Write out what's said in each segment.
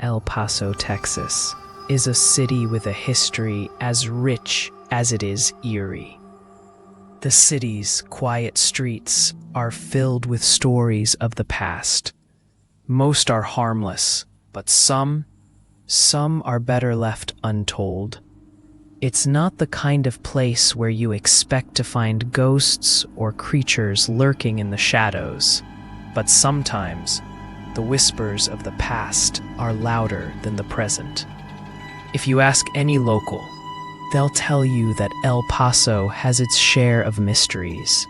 El Paso, Texas, is a city with a history as rich as it is eerie. The city's quiet streets are filled with stories of the past. Most are harmless, but some are better left untold. It's not the kind of place where you expect to find ghosts or creatures lurking in the shadows, but sometimes the whispers of the past are louder than the present. If you ask any local, they'll tell you that El Paso has its share of mysteries,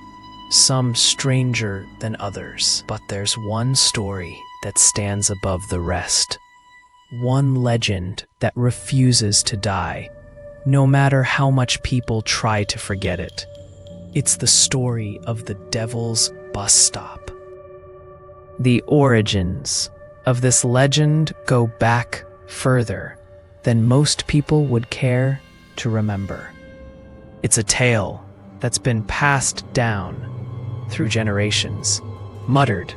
some stranger than others. But there's one story that stands above the rest, one legend that refuses to die, no matter how much people try to forget it. It's the story of the Devil's Bus Stop. The origins of this legend go back further than most people would care to remember. It's a tale that's been passed down through generations, muttered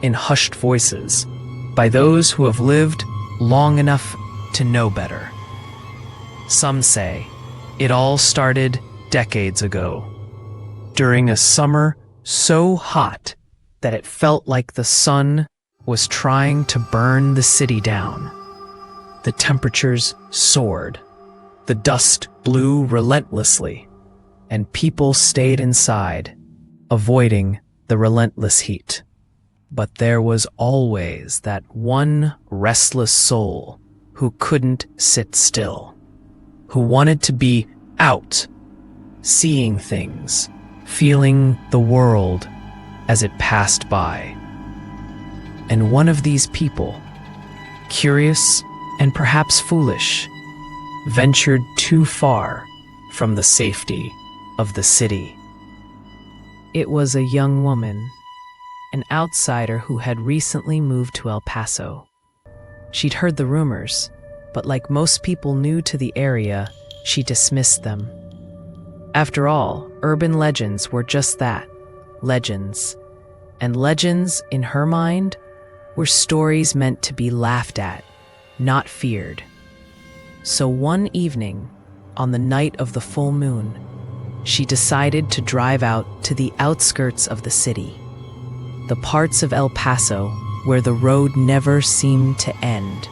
in hushed voices by those who have lived long enough to know better. Some say it all started decades ago, during a summer so hot that it felt like the sun was trying to burn the city down. The temperatures soared, the dust blew relentlessly, and people stayed inside, avoiding the relentless heat. But there was always that one restless soul who couldn't sit still, who wanted to be out, seeing things, feeling the world as it passed by. And one of these people, curious and perhaps foolish, ventured too far from the safety of the city. It was a young woman, an outsider who had recently moved to El Paso. She'd heard the rumors, but like most people new to the area, she dismissed them. After all, urban legends were just that, legends. And legends, in her mind, were stories meant to be laughed at, not feared. So one evening, on the night of the full moon, she decided to drive out to the outskirts of the city, the parts of El Paso where the road never seemed to end,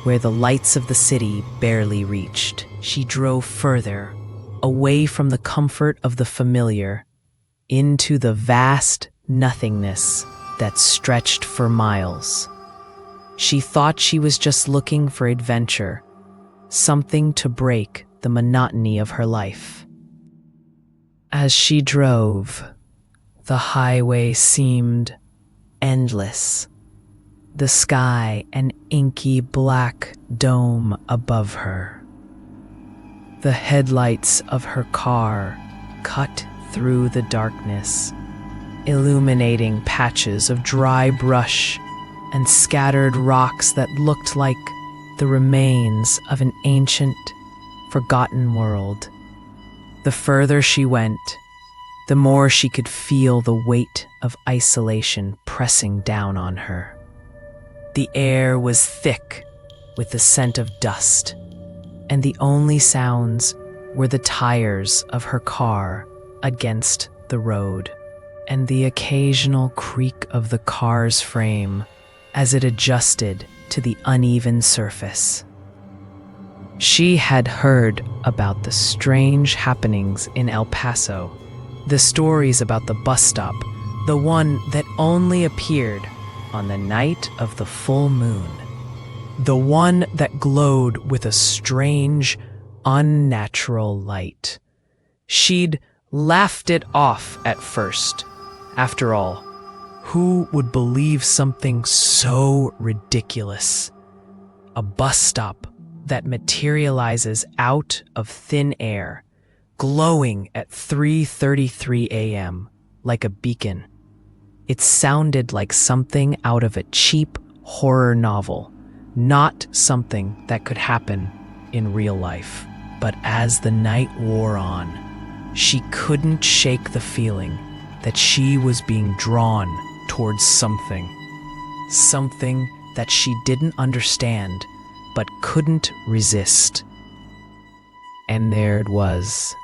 where the lights of the city barely reached. She drove further, away from the comfort of the familiar, into the vast nothingness that stretched for miles. She thought she was just looking for adventure, something to break the monotony of her life. As she drove, the highway seemed endless, the sky an inky black dome above her. The headlights of her car cut through the darkness, illuminating patches of dry brush and scattered rocks that looked like the remains of an ancient, forgotten world. The further she went, the more she could feel the weight of isolation pressing down on her. The air was thick with the scent of dust, and the only sounds were the tires of her car against the road, and the occasional creak of the car's frame as it adjusted to the uneven surface. She had heard about the strange happenings in El Paso, the stories about the bus stop, the one that only appeared on the night of the full moon, the one that glowed with a strange, unnatural light. She'd laughed it off at first. After all, who would believe something so ridiculous? A bus stop that materializes out of thin air, glowing at 3:33 a.m. like a beacon. It sounded like something out of a cheap horror novel, not something that could happen in real life. But as the night wore on, she couldn't shake the feeling that she was being drawn towards something that she didn't understand but couldn't resist. And there it was,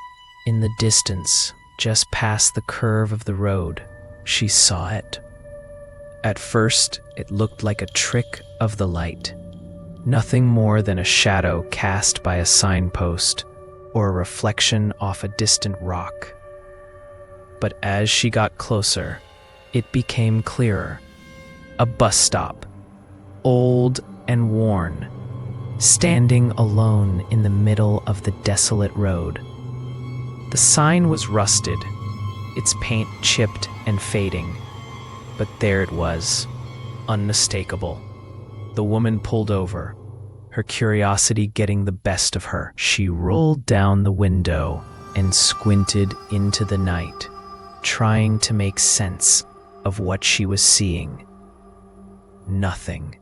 in the distance, just past the curve of the road. She saw it. At first, it looked like a trick of the light. Nothing more than a shadow cast by a signpost or a reflection off a distant rock. But as she got closer, it became clearer. A bus stop, old and worn, standing alone in the middle of the desolate road. The sign was rusted, its paint chipped and fading, but there it was, unmistakable. The woman pulled over, her curiosity getting the best of her. She rolled down the window and squinted into the night, trying to make sense of what she was seeing. Nothing.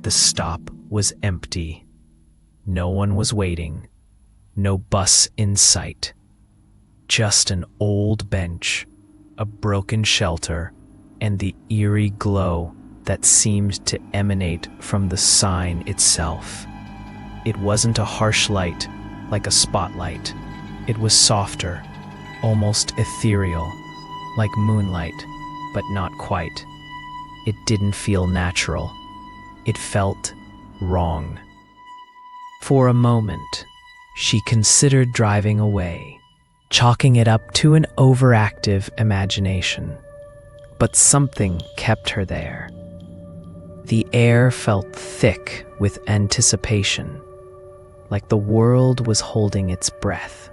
The stop was empty. No one was waiting. No bus in sight. Just an old bench, a broken shelter, and the eerie glow that seemed to emanate from the sign itself. It wasn't a harsh light like a spotlight. It was softer, almost ethereal, like moonlight, but not quite. It didn't feel natural. It felt wrong. For a moment, she considered driving away, chalking it up to an overactive imagination. But something kept her there. The air felt thick with anticipation, like the world was holding its breath.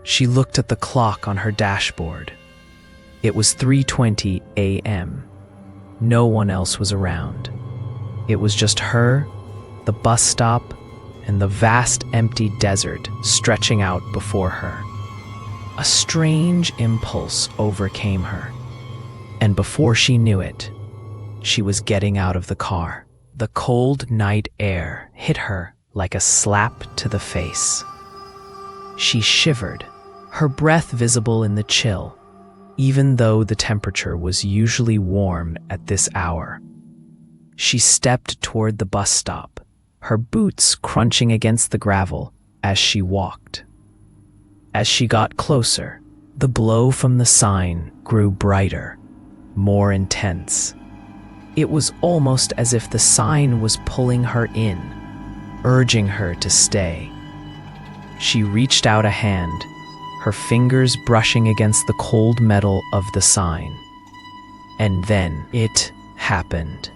She looked at the clock on her dashboard. It was 3:20 a.m. No one else was around. It was just her, the bus stop, and the vast empty desert stretching out before her. A strange impulse overcame her, and before she knew it, she was getting out of the car. The cold night air hit her like a slap to the face. She shivered, her breath visible in the chill, even though the temperature was usually warm at this hour. She stepped toward the bus stop, her boots crunching against the gravel as she walked. As she got closer, the glow from the sign grew brighter, more intense. It was almost as if the sign was pulling her in, urging her to stay. She reached out a hand, her fingers brushing against the cold metal of the sign. And then it happened.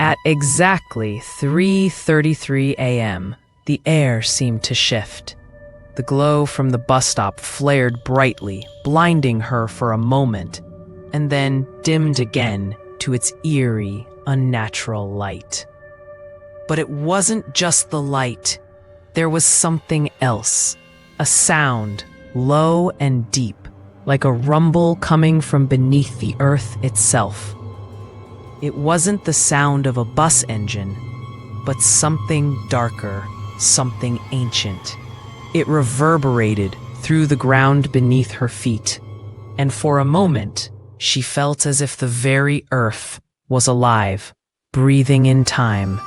At exactly 3:33 a.m., the air seemed to shift. The glow from the bus stop flared brightly, blinding her for a moment, and then dimmed again to its eerie, unnatural light. But it wasn't just the light. There was something else, a sound, low and deep, like a rumble coming from beneath the earth itself. It wasn't the sound of a bus engine, but something darker, something ancient. It reverberated through the ground beneath her feet, and for a moment, she felt as if the very earth was alive, breathing in time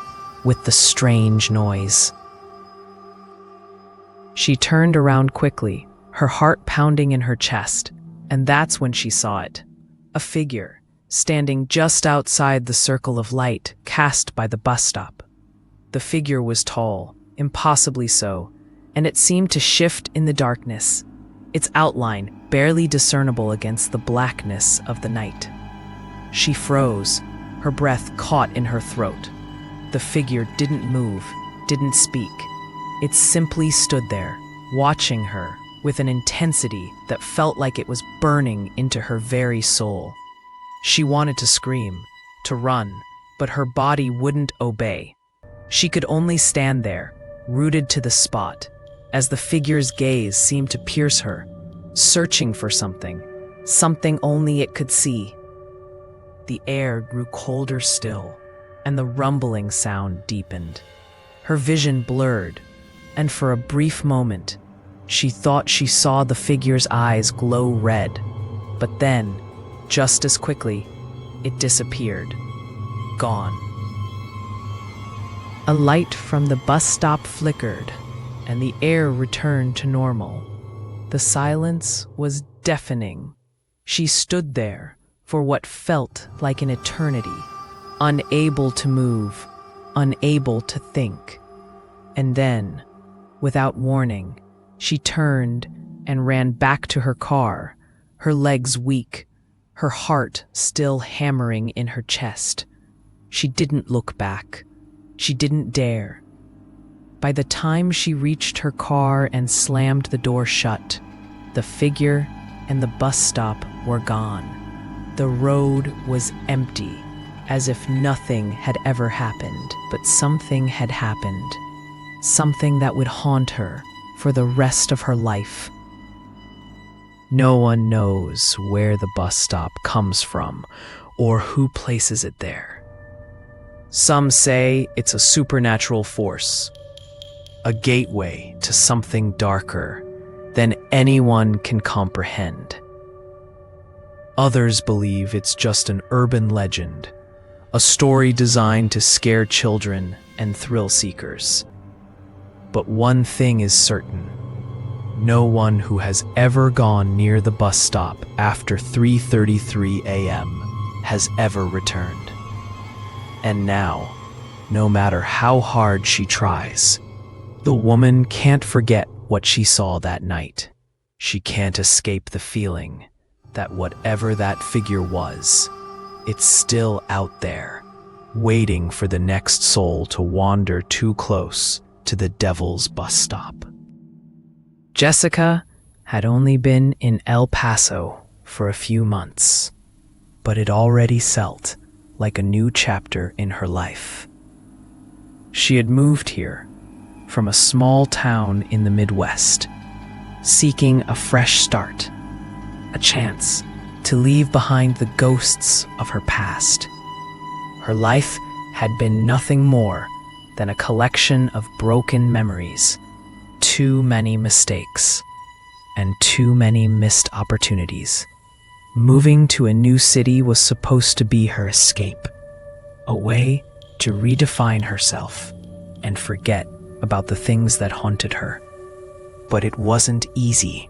with the strange noise. She turned around quickly, her heart pounding in her chest, and that's when she saw it. A figure, standing just outside the circle of light cast by the bus stop. The figure was tall, impossibly so, and it seemed to shift in the darkness, its outline barely discernible against the blackness of the night. She froze, her breath caught in her throat. The figure didn't move, didn't speak. It simply stood there, watching her with an intensity that felt like it was burning into her very soul. She wanted to scream, to run, but her body wouldn't obey. She could only stand there, rooted to the spot, as the figure's gaze seemed to pierce her, searching for something only it could see. The air grew colder still, and the rumbling sound deepened. Her vision blurred, and for a brief moment, she thought she saw the figure's eyes glow red. But then, just as quickly, it disappeared. gone. A light from the bus stop flickered, and the air returned to normal. The silence was deafening. She stood there for what felt like an eternity, unable to move, unable to think. And then, without warning, she turned and ran back to her car, her legs weak, her heart still hammering in her chest. She didn't look back. She didn't dare. By the time she reached her car and slammed the door shut, the figure and the bus stop were gone. The road was empty, as if nothing had ever happened, but something had happened. Something that would haunt her for the rest of her life. No one knows where the bus stop comes from or who places it there. Some say it's a supernatural force, a gateway to something darker than anyone can comprehend. Others believe it's just an urban legend, a story designed to scare children and thrill seekers. But one thing is certain. No one who has ever gone near the bus stop after 3:33 a.m. has ever returned. And now, no matter how hard she tries, the woman can't forget what she saw that night. She can't escape the feeling that whatever that figure was, it's still out there, waiting for the next soul to wander too close to the devil's bus stop. Jessica had only been in El Paso for a few months, but it already felt like a new chapter in her life. She had moved here from a small town in the Midwest, seeking a fresh start, a chance to leave behind the ghosts of her past. Her life had been nothing more than a collection of broken memories, too many mistakes, and too many missed opportunities. Moving to a new city was supposed to be her escape, a way to redefine herself and forget about the things that haunted her. But it wasn't easy.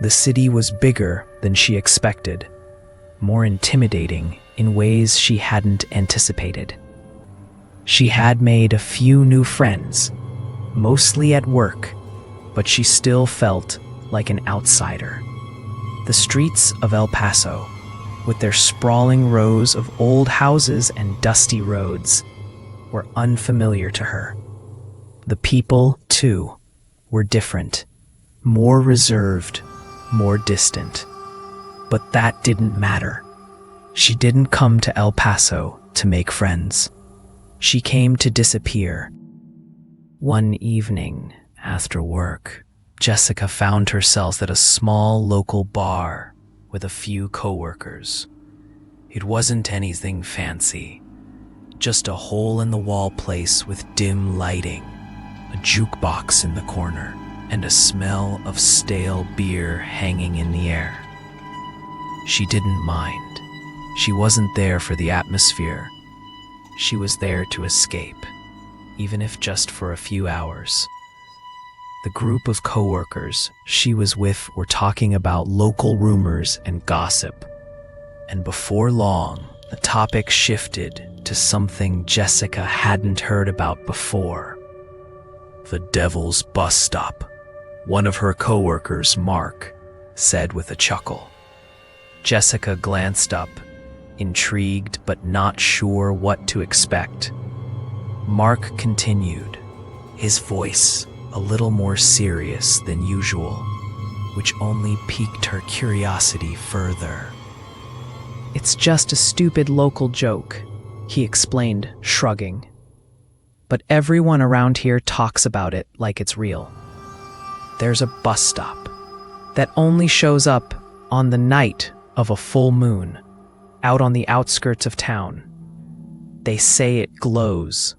The city was bigger than she expected, more intimidating in ways she hadn't anticipated. She had made a few new friends, mostly at work, but she still felt like an outsider. The streets of El Paso, with their sprawling rows of old houses and dusty roads, were unfamiliar to her. The people, too, were different, more reserved, more distant. But that didn't matter. She didn't come to El Paso to make friends. She came to disappear. One evening, after work, Jessica found herself at a small local bar with a few coworkers. It wasn't anything fancy, just a hole-in-the-wall place with dim lighting, a jukebox in the corner, and a smell of stale beer hanging in the air. She didn't mind. She wasn't there for the atmosphere. She was there to escape, even if just for a few hours. The group of coworkers she was with were talking about local rumors and gossip. And before long, the topic shifted to something Jessica hadn't heard about before. The devil's bus stop, one of her coworkers, Mark, said with a chuckle. Jessica glanced up, intrigued but not sure what to expect. Mark continued, his voice a little more serious than usual, which only piqued her curiosity further. "It's just a stupid local joke," he explained, shrugging. "But everyone around here talks about it like it's real. There's a bus stop that only shows up on the night of a full moon, out on the outskirts of town. They say it glows,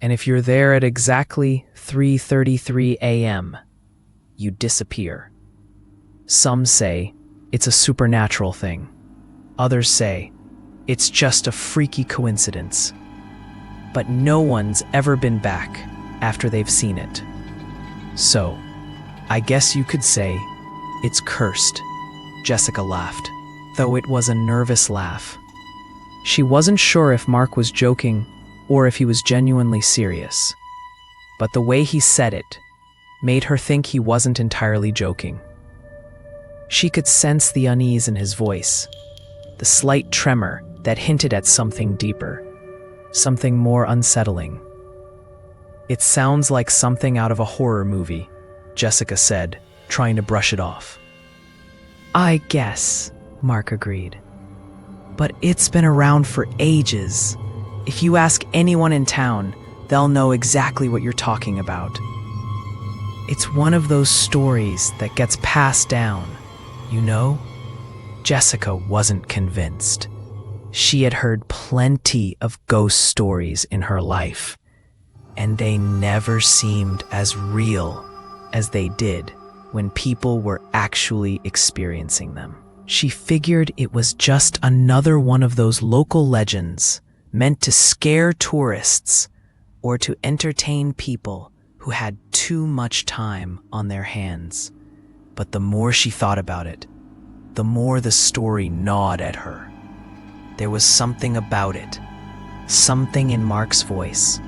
and if you're there at exactly 3:33 a.m., you disappear. Some say it's a supernatural thing. Others say It's just a freaky coincidence. But no one's ever been back after they've seen it. So, I guess you could say it's cursed. Jessica laughed, though it was a nervous laugh. She wasn't sure if Mark was joking or if he was genuinely serious. But the way he said it made her think he wasn't entirely joking. She could sense the unease in his voice, the slight tremor that hinted at something deeper, something more unsettling. "It sounds like something out of a horror movie," Jessica said, trying to brush it off. "I guess," Mark agreed. "But it's been around for ages. If you ask anyone in town, they'll know exactly what you're talking about. It's one of those stories that gets passed down, you know?" Jessica wasn't convinced. She had heard plenty of ghost stories in her life, and they never seemed as real as they did when people were actually experiencing them. She figured it was just another one of those local legends meant to scare tourists or to entertain people who had too much time on their hands. But the more she thought about it, the more the story gnawed at her. There was something about it, something in Mark's voice,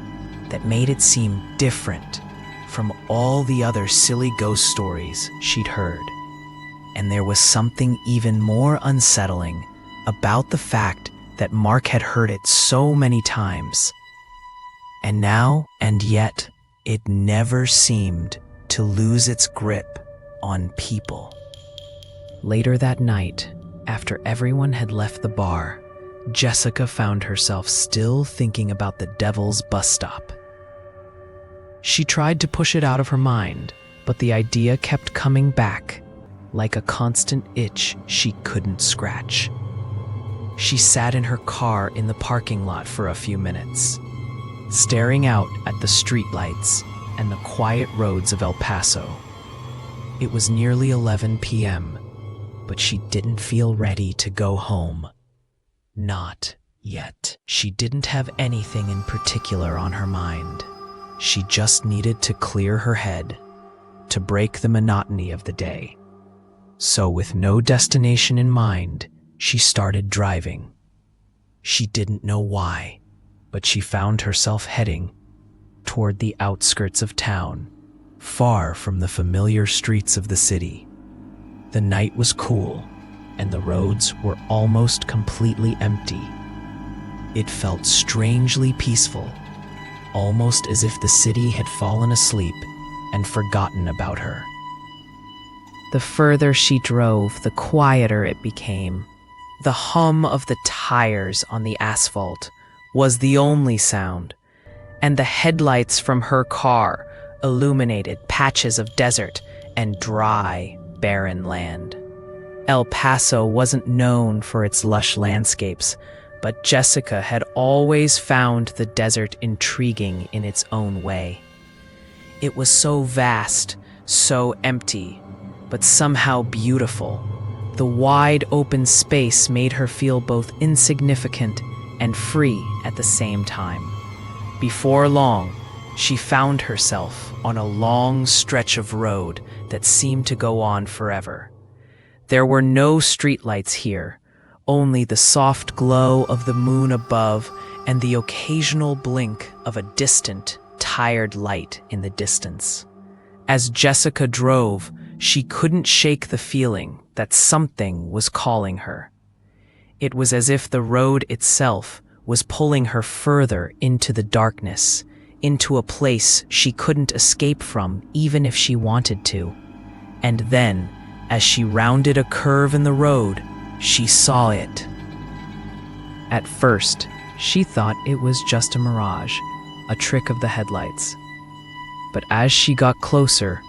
that made it seem different from all the other silly ghost stories she'd heard. And there was something even more unsettling about the fact that Mark had heard it so many times. And now, and yet, it never seemed to lose its grip on people. Later that night, after everyone had left the bar, Jessica found herself still thinking about the Devil's bus stop. She tried to push it out of her mind, but the idea kept coming back, like a constant itch she couldn't scratch. She sat in her car in the parking lot for a few minutes, staring out at the streetlights and the quiet roads of El Paso. It was nearly 11 p.m., but she didn't feel ready to go home. Not yet. She didn't have anything in particular on her mind. She just needed to clear her head, to break the monotony of the day. So with no destination in mind, she started driving. She didn't know why, but she found herself heading toward the outskirts of town, far from the familiar streets of the city. The night was cool, and the roads were almost completely empty. It felt strangely peaceful, almost as if the city had fallen asleep and forgotten about her. The further she drove, the quieter it became. The hum of the tires on the asphalt was the only sound, and the headlights from her car illuminated patches of desert and dry, barren land. El Paso wasn't known for its lush landscapes, but Jessica had always found the desert intriguing in its own way. It was so vast, so empty, but somehow beautiful. The wide open space made her feel both insignificant and free at the same time. Before long, she found herself on a long stretch of road that seemed to go on forever. There were no streetlights here, only the soft glow of the moon above and the occasional blink of a distant, tired light in the distance. As Jessica drove, she couldn't shake the feeling that something was calling her. It was as if the road itself was pulling her further into the darkness, into a place she couldn't escape from even if she wanted to. And then, as she rounded a curve in the road, she saw it. At first, she thought it was just a mirage, a trick of the headlights. But as she got closer,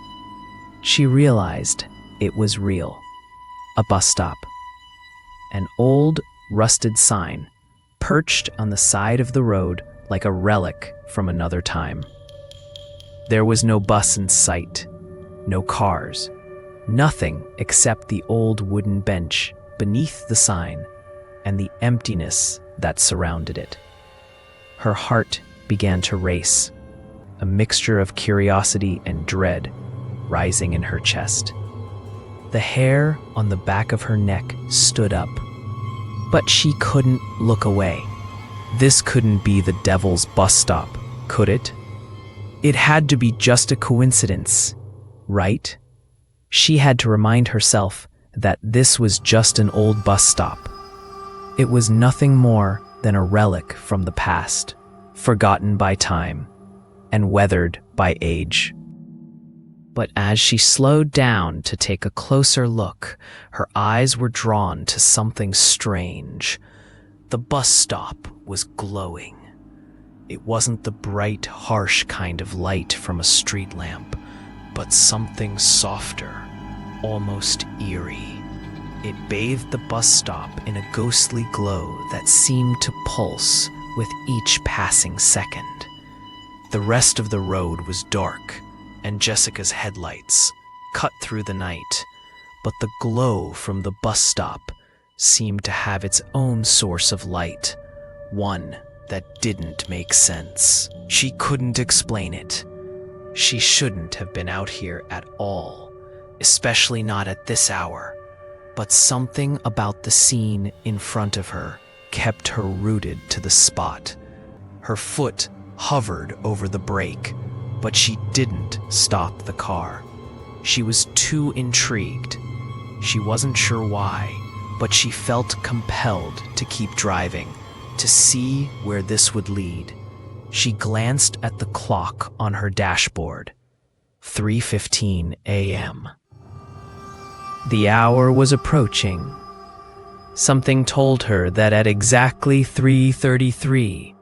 she realized it was real. A bus stop. An old, rusted sign, perched on the side of the road like a relic from another time. There was no bus in sight, no cars, nothing except the old wooden bench beneath the sign and the emptiness that surrounded it. Her heart began to race, a mixture of curiosity and dread rising in her chest. The hair on the back of her neck stood up, but she couldn't look away. This couldn't be the devil's bus stop, could it? It had to be just a coincidence, right? She had to remind herself that this was just an old bus stop. It was nothing more than a relic from the past, forgotten by time and weathered by age. But as she slowed down to take a closer look, her eyes were drawn to something strange. The bus stop was glowing. It wasn't the bright, harsh kind of light from a street lamp, but something softer, almost eerie. It bathed the bus stop in a ghostly glow that seemed to pulse with each passing second. The rest of the road was dark, and Jessica's headlights cut through the night, but the glow from the bus stop seemed to have its own source of light, one that didn't make sense. She couldn't explain it. She shouldn't have been out here at all, especially not at this hour, but something about the scene in front of her kept her rooted to the spot. Her foot hovered over the brake, but she didn't stop the car. She was too intrigued. She wasn't sure why, but she felt compelled to keep driving, to see where this would lead. She glanced at the clock on her dashboard. 3:15 a.m. The hour was approaching. Something told her that at exactly 3:33,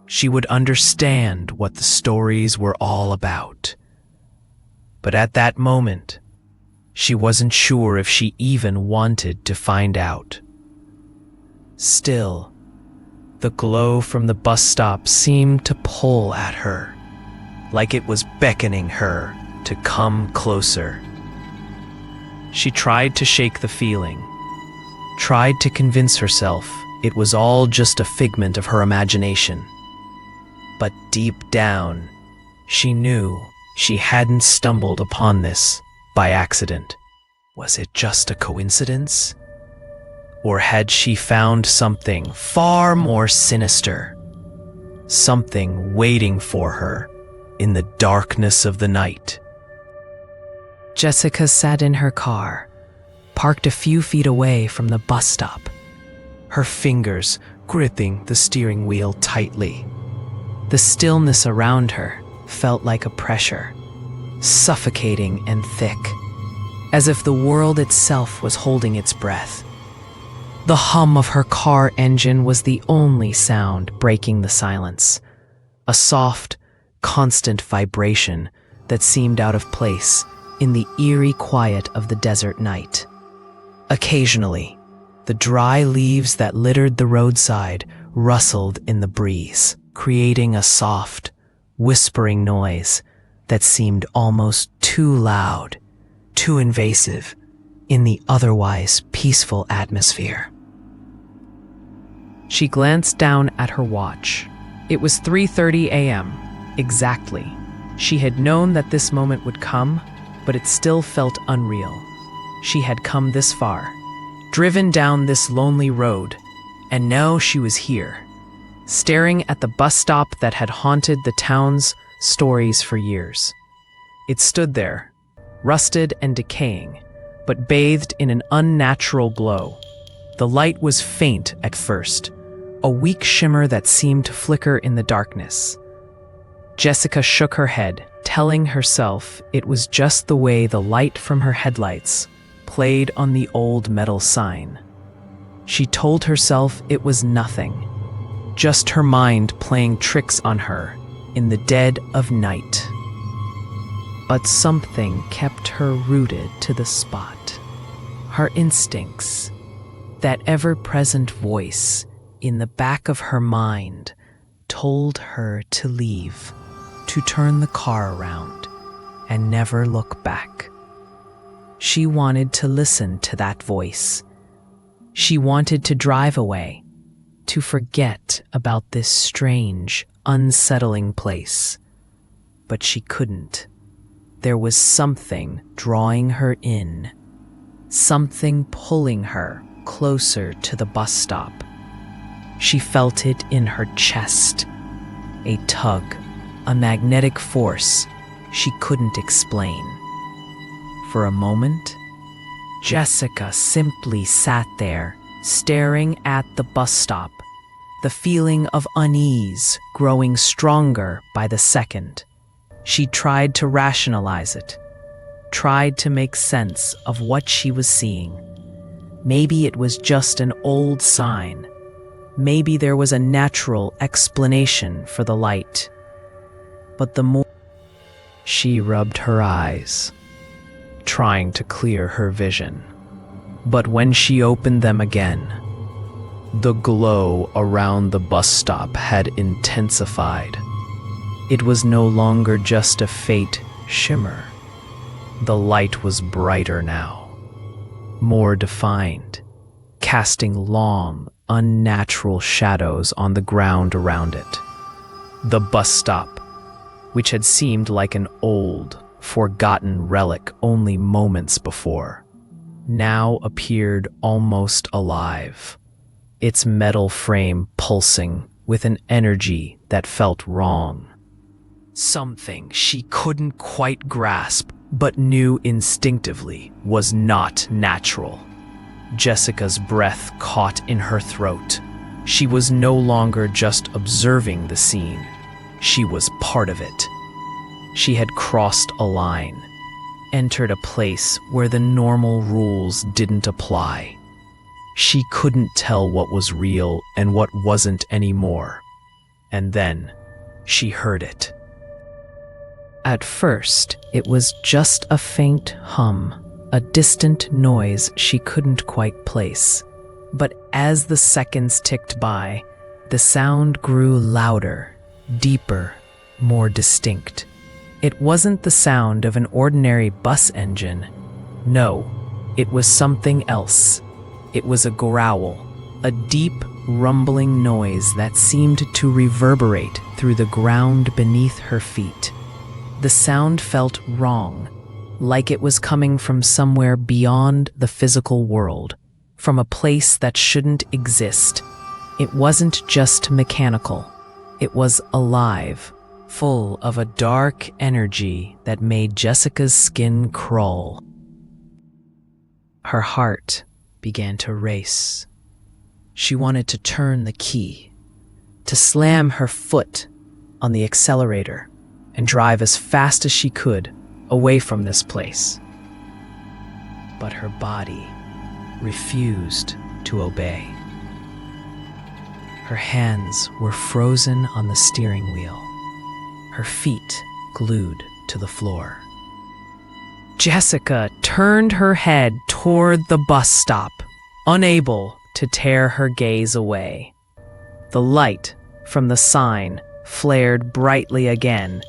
she would understand what the stories were all about. But at that moment, she wasn't sure if she even wanted to find out. Still, the glow from the bus stop seemed to pull at her, like it was beckoning her to come closer. She tried to shake the feeling, tried to convince herself it was all just a figment of her imagination. But deep down, she knew she hadn't stumbled upon this by accident. Was it just a coincidence? Or had she found something far more sinister? Something waiting for her in the darkness of the night? Jessica sat in her car, parked a few feet away from the bus stop, her fingers gripping the steering wheel tightly. The stillness around her felt like a pressure, suffocating and thick, as if the world itself was holding its breath. The hum of her car engine was the only sound breaking the silence, a soft, constant vibration that seemed out of place in the eerie quiet of the desert night. Occasionally, the dry leaves that littered the roadside rustled in the breeze, creating a soft, whispering noise that seemed almost too loud, too invasive in the otherwise peaceful atmosphere. She glanced down at her watch. It was 3:30 a.m. exactly. She had known that this moment would come, but it still felt unreal. She had come this far, driven down this lonely road, and now she was here, staring at the bus stop that had haunted the town's stories for years. It stood there, rusted and decaying, but bathed in an unnatural glow. The light was faint at first, a weak shimmer that seemed to flicker in the darkness. Jessica shook her head, telling herself it was just the way the light from her headlights played on the old metal sign. She told herself it was nothing, just her mind playing tricks on her in the dead of night. But something kept her rooted to the spot. Her instincts, that ever-present voice in the back of her mind, told her to leave, to turn the car around and never look back. She wanted to listen to that voice. She wanted to drive away, to forget about this strange, unsettling place. But she couldn't. There was something drawing her in, something pulling her closer to the bus stop. She felt it in her chest, a tug, a magnetic force she couldn't explain. For a moment, Jessica simply sat there, staring at the bus stop, the feeling of unease growing stronger by the second. She tried to rationalize it, tried to make sense of what she was seeing. Maybe it was just an old sign. Maybe there was a natural explanation for the light. But the more she rubbed her eyes, trying to clear her vision. But when she opened them again, the glow around the bus stop had intensified. It was no longer just a faint shimmer. The light was brighter now, more defined, casting long, unnatural shadows on the ground around it. The bus stop, which had seemed like an old, forgotten relic only moments before, now appeared almost alive, its metal frame pulsing with an energy that felt wrong. Something she couldn't quite grasp, but knew instinctively was not natural. Jessica's breath caught in her throat. She was no longer just observing the scene. She was part of it. She had crossed a line, entered a place where the normal rules didn't apply. She couldn't tell what was real and what wasn't anymore. And then she heard it. At first, it was just a faint hum, a distant noise she couldn't quite place. But as the seconds ticked by, the sound grew louder, deeper, more distinct. It wasn't the sound of an ordinary bus engine. No, it was something else. It was a growl, a deep, rumbling noise that seemed to reverberate through the ground beneath her feet. The sound felt wrong, like it was coming from somewhere beyond the physical world, from a place that shouldn't exist. It wasn't just mechanical. It was alive, full of a dark energy that made Jessica's skin crawl. Her heart began to race. She wanted to turn the key, to slam her foot on the accelerator and drive as fast as she could away from this place. But her body refused to obey. Her hands were frozen on the steering wheel, her feet glued to the floor. Jessica turned her head toward the bus stop, unable to tear her gaze away. The light from the sign flared brightly again,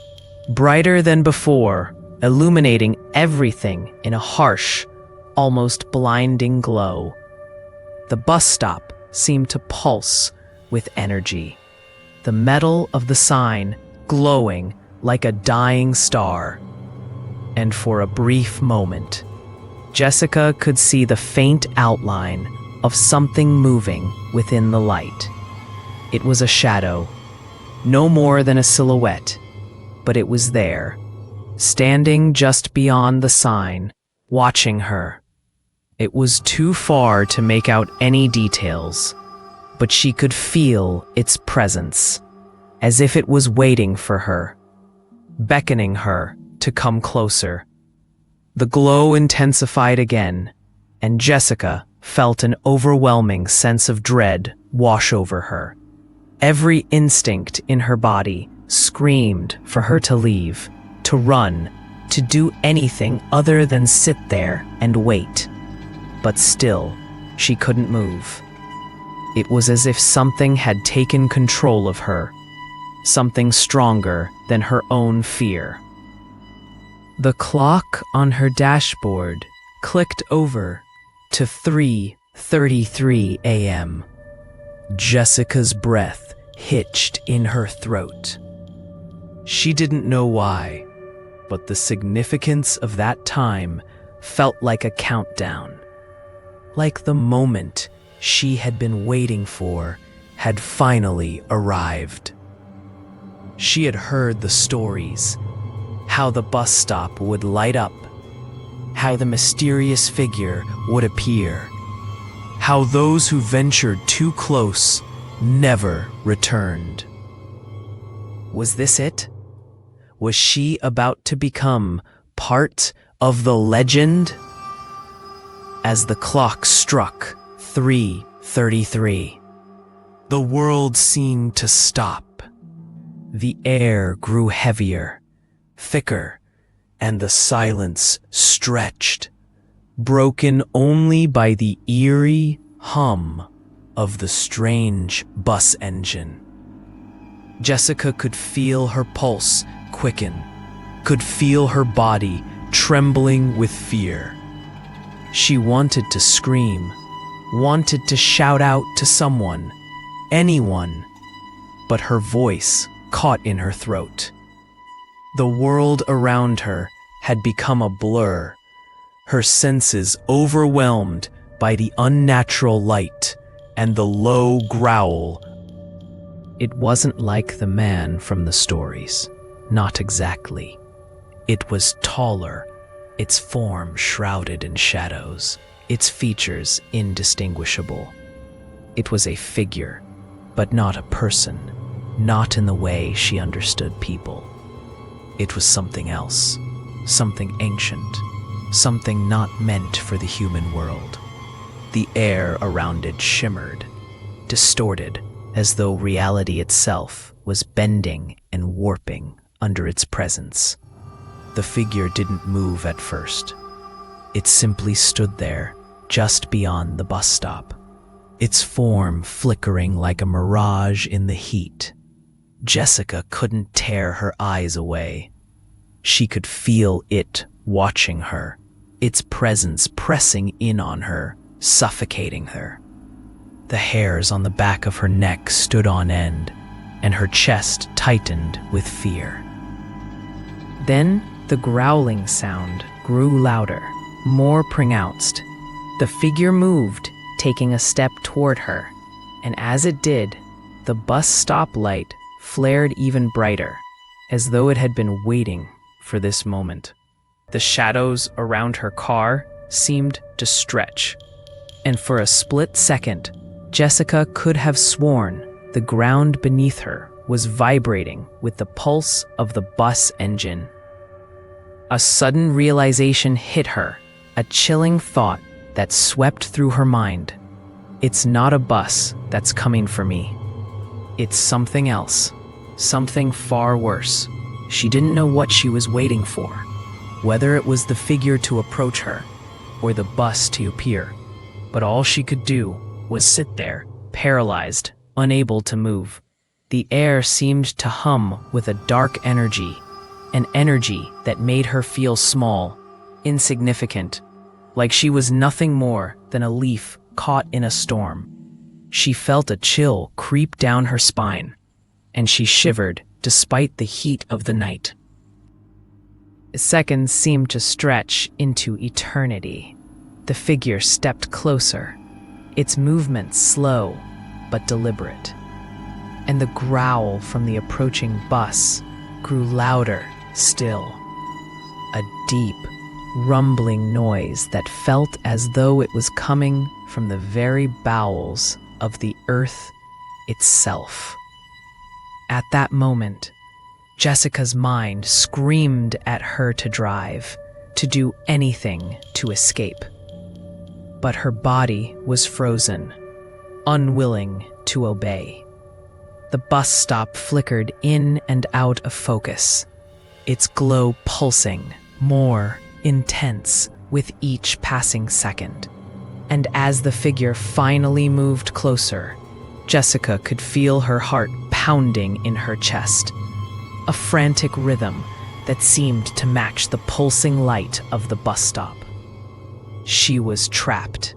brighter than before, illuminating everything in a harsh, almost blinding glow. The bus stop seemed to pulse with energy, the metal of the sign glowing like a dying star. And for a brief moment, Jessica could see the faint outline of something moving within the light. It was a shadow, no more than a silhouette, but it was there, standing just beyond the sign, watching her. It was too far to make out any details, but she could feel its presence, as if it was waiting for her, beckoning her to come closer. The glow intensified again, and Jessica felt an overwhelming sense of dread wash over her. Every instinct in her body screamed for her to leave, to run, to do anything other than sit there and wait. But still, she couldn't move. It was as if something had taken control of her, something stronger than her own fear. The clock on her dashboard clicked over to 3:33 a.m. Jessica's breath hitched in her throat. She didn't know why, but the significance of that time felt like a countdown. Like the moment she had been waiting for had finally arrived. She had heard the stories, how the bus stop would light up, how the mysterious figure would appear, how those who ventured too close never returned. Was this it? Was she about to become part of the legend? As the clock struck 3:33, the world seemed to stop. The air grew heavier, thicker, and the silence stretched, broken only by the eerie hum of the strange bus engine. Jessica could feel her pulse quicken, could feel her body trembling with fear. She wanted to scream, wanted to shout out to someone, anyone, but her voice caught in her throat. The world around her had become a blur, her senses overwhelmed by the unnatural light and the low growl. It wasn't like the man from the stories, not exactly. It was taller, its form shrouded in shadows, its features indistinguishable. It was a figure, but not a person, not in the way she understood people. It was something else, something ancient, something not meant for the human world. The air around it shimmered, distorted, as though reality itself was bending and warping under its presence. The figure didn't move at first. It simply stood there, just beyond the bus stop, its form flickering like a mirage in the heat. Jessica couldn't tear her eyes away. She could feel it watching her, its presence pressing in on her, suffocating her. The hairs on the back of her neck stood on end, and her chest tightened with fear. Then the growling sound grew louder, more pronounced. The figure moved, taking a step toward her, and as it did, the bus stop light flared even brighter, as though it had been waiting for this moment. The shadows around her car seemed to stretch, and for a split second, Jessica could have sworn the ground beneath her was vibrating with the pulse of the bus engine. A sudden realization hit her, a chilling thought that swept through her mind. It's not a bus that's coming for me. It's something else, something far worse. She didn't know what she was waiting for, whether it was the figure to approach her or the bus to appear. But all she could do was sit there, paralyzed, unable to move. The air seemed to hum with a dark energy, an energy that made her feel small, insignificant, like she was nothing more than a leaf caught in a storm. She felt a chill creep down her spine, and she shivered despite the heat of the night. Seconds seemed to stretch into eternity. The figure stepped closer, its movements slow but deliberate, and the growl from the approaching bus grew louder still. A deep, rumbling noise that felt as though it was coming from the very bowels of the earth itself. At that moment, Jessica's mind screamed at her to drive, to do anything to escape. But her body was frozen, unwilling to obey. The bus stop flickered in and out of focus, its glow pulsing, more intense with each passing second. And as the figure finally moved closer, Jessica could feel her heart pounding in her chest, a frantic rhythm that seemed to match the pulsing light of the bus stop. She was trapped,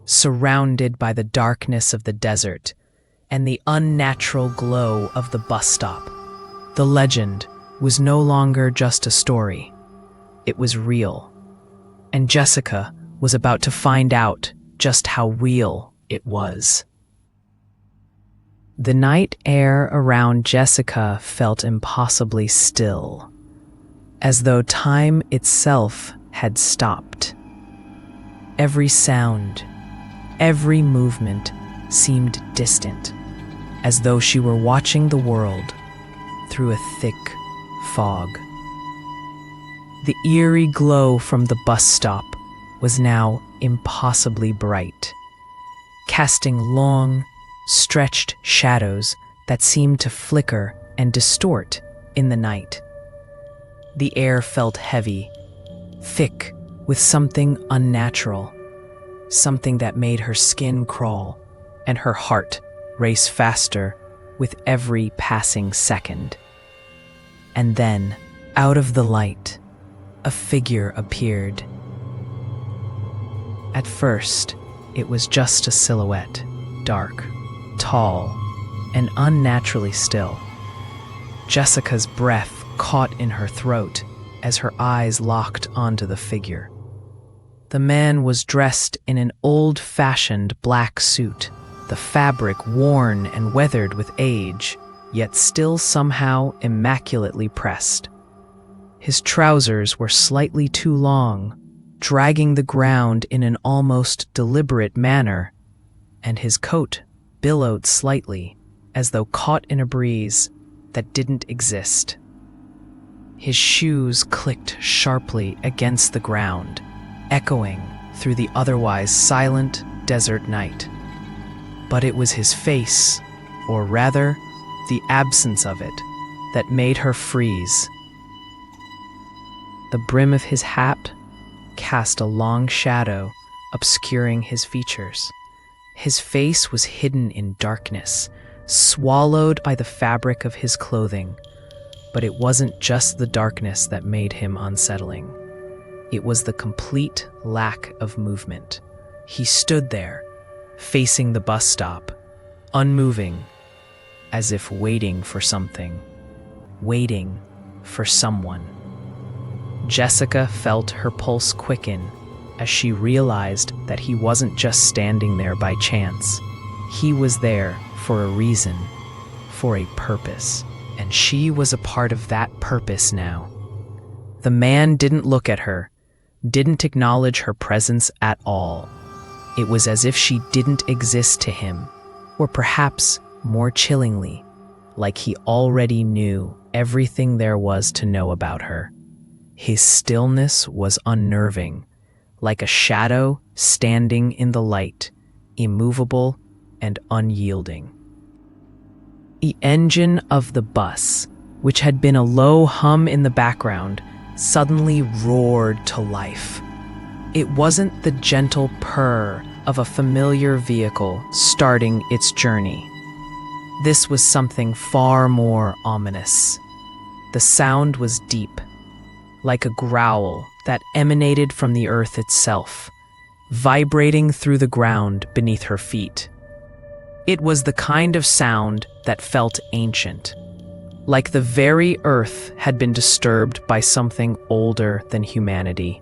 surrounded by the darkness of the desert, and the unnatural glow of the bus stop. The legend was no longer just a story. It was real. And Jessica was about to find out just how real it was. The night air around Jessica felt impossibly still, as though time itself had stopped. Every sound, every movement seemed distant, as though she were watching the world through a thick fog. The eerie glow from the bus stop was now impossibly bright, casting long, stretched shadows that seemed to flicker and distort in the night. The air felt heavy, thick with something unnatural, something that made her skin crawl and her heart race faster with every passing second. And then, out of the light, a figure appeared. At first, it was just a silhouette, dark, tall, and unnaturally still. Jessica's breath caught in her throat as her eyes locked onto the figure. The man was dressed in an old-fashioned black suit, the fabric worn and weathered with age, yet still somehow immaculately pressed. His trousers were slightly too long, dragging the ground in an almost deliberate manner, and his coat billowed slightly, as though caught in a breeze that didn't exist. His shoes clicked sharply against the ground, echoing through the otherwise silent desert night. But it was his face, or rather, the absence of it, that made her freeze. The brim of his hat cast a long shadow, obscuring his features. His face was hidden in darkness, swallowed by the fabric of his clothing. But it wasn't just the darkness that made him unsettling. It was the complete lack of movement. He stood there, facing the bus stop, unmoving, as if waiting for something, waiting for someone. Jessica felt her pulse quicken as she realized that he wasn't just standing there by chance. He was there for a reason, for a purpose, and she was a part of that purpose now. The man didn't look at her, didn't acknowledge her presence at all. It was as if she didn't exist to him, or perhaps more chillingly, like he already knew everything there was to know about her. His stillness was unnerving, like a shadow standing in the light, immovable and unyielding. The engine of the bus, which had been a low hum in the background, suddenly roared to life. It wasn't the gentle purr of a familiar vehicle starting its journey. This was something far more ominous. The sound was deep, like a growl that emanated from the earth itself, vibrating through the ground beneath her feet. It was the kind of sound that felt ancient, like the very earth had been disturbed by something older than humanity.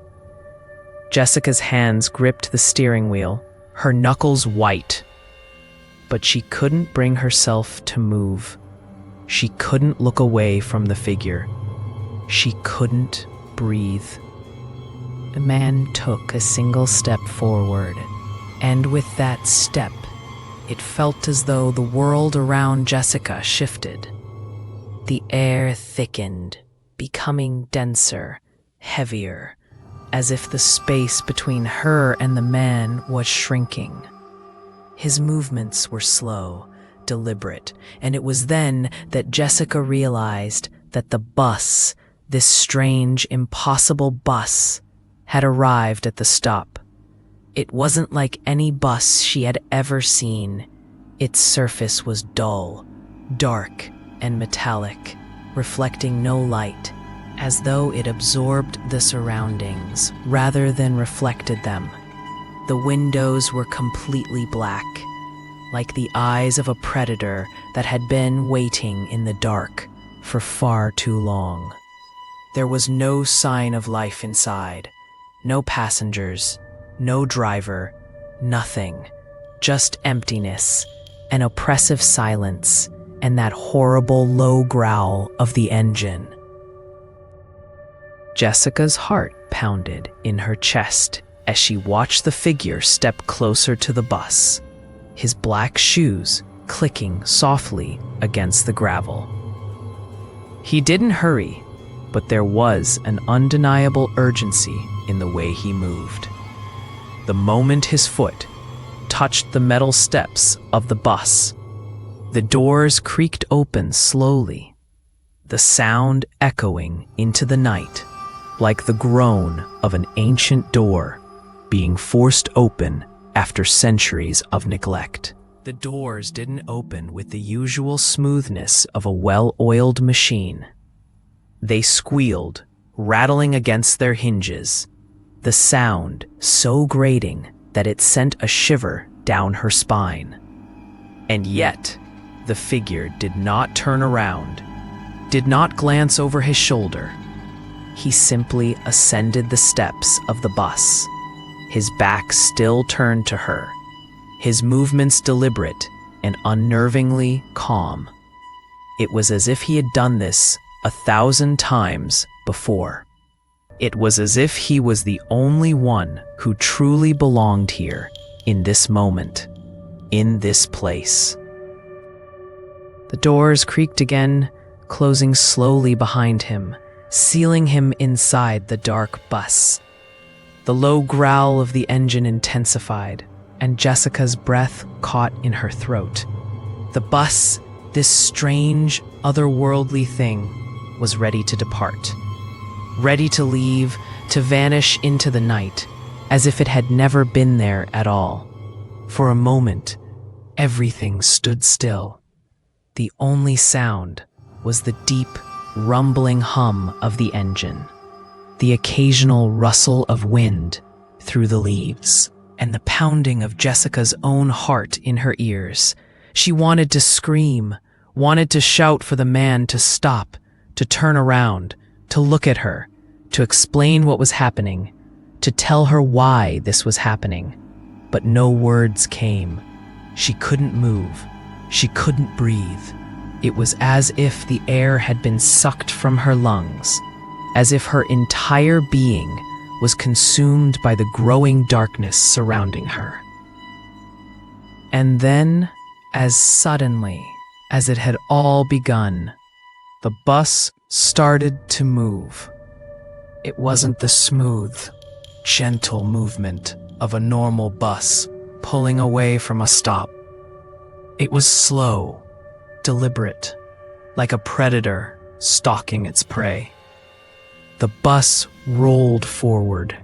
Jessica's hands gripped the steering wheel, her knuckles white. But she couldn't bring herself to move. She couldn't look away from the figure. She couldn't breathe. The man took a single step forward, and with that step, it felt as though the world around Jessica shifted. The air thickened, becoming denser, heavier, as if the space between her and the man was shrinking. His movements were slow, deliberate, and it was then that Jessica realized that the bus, this strange, impossible bus, had arrived at the stop. It wasn't like any bus she had ever seen. Its surface was dull, dark, and metallic, reflecting no light, as though it absorbed the surroundings rather than reflected them. The windows were completely black, like the eyes of a predator that had been waiting in the dark for far too long. There was no sign of life inside, no passengers, no driver, nothing, just emptiness, an oppressive silence, and that horrible low growl of the engine. Jessica's heart pounded in her chest as she watched the figure step closer to the bus, his black shoes clicking softly against the gravel. He didn't hurry, but there was an undeniable urgency in the way he moved. The moment his foot touched the metal steps of the bus, the doors creaked open slowly, the sound echoing into the night like the groan of an ancient door being forced open after centuries of neglect. The doors didn't open with the usual smoothness of a well-oiled machine. They squealed, rattling against their hinges, the sound so grating that it sent a shiver down her spine. And yet, the figure did not turn around, did not glance over his shoulder. He simply ascended the steps of the bus, his back still turned to her, his movements deliberate and unnervingly calm. It was as if he had done this 1,000 times before. It was as if he was the only one who truly belonged here, in this moment, in this place. The doors creaked again, closing slowly behind him, sealing him inside the dark bus. The low growl of the engine intensified, and Jessica's breath caught in her throat. The bus, this strange, otherworldly thing, was ready to depart. Ready to leave, to vanish into the night, as if it had never been there at all. For a moment, everything stood still. The only sound was the deep, rumbling hum of the engine, the occasional rustle of wind through the leaves, and the pounding of Jessica's own heart in her ears. She wanted to scream, wanted to shout for the man to stop, to turn around, to look at her, to explain what was happening, to tell her why this was happening. But no words came. She couldn't move. She couldn't breathe. It was as if the air had been sucked from her lungs, as if her entire being was consumed by the growing darkness surrounding her. And then, as suddenly as it had all begun, the bus started to move. It wasn't the smooth, gentle movement of a normal bus pulling away from a stop. It was slow, deliberate, like a predator stalking its prey. The bus rolled forward,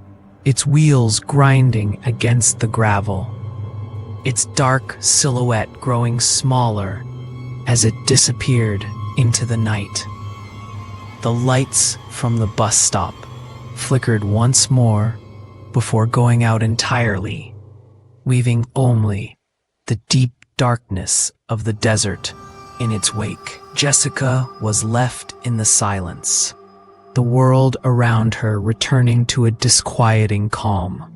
its wheels grinding against the gravel, its dark silhouette growing smaller as it disappeared into the night. The lights from the bus stop flickered once more before going out entirely, leaving only the deep darkness of the desert in its wake. Jessica was left in the silence, the world around her returning to a disquieting calm.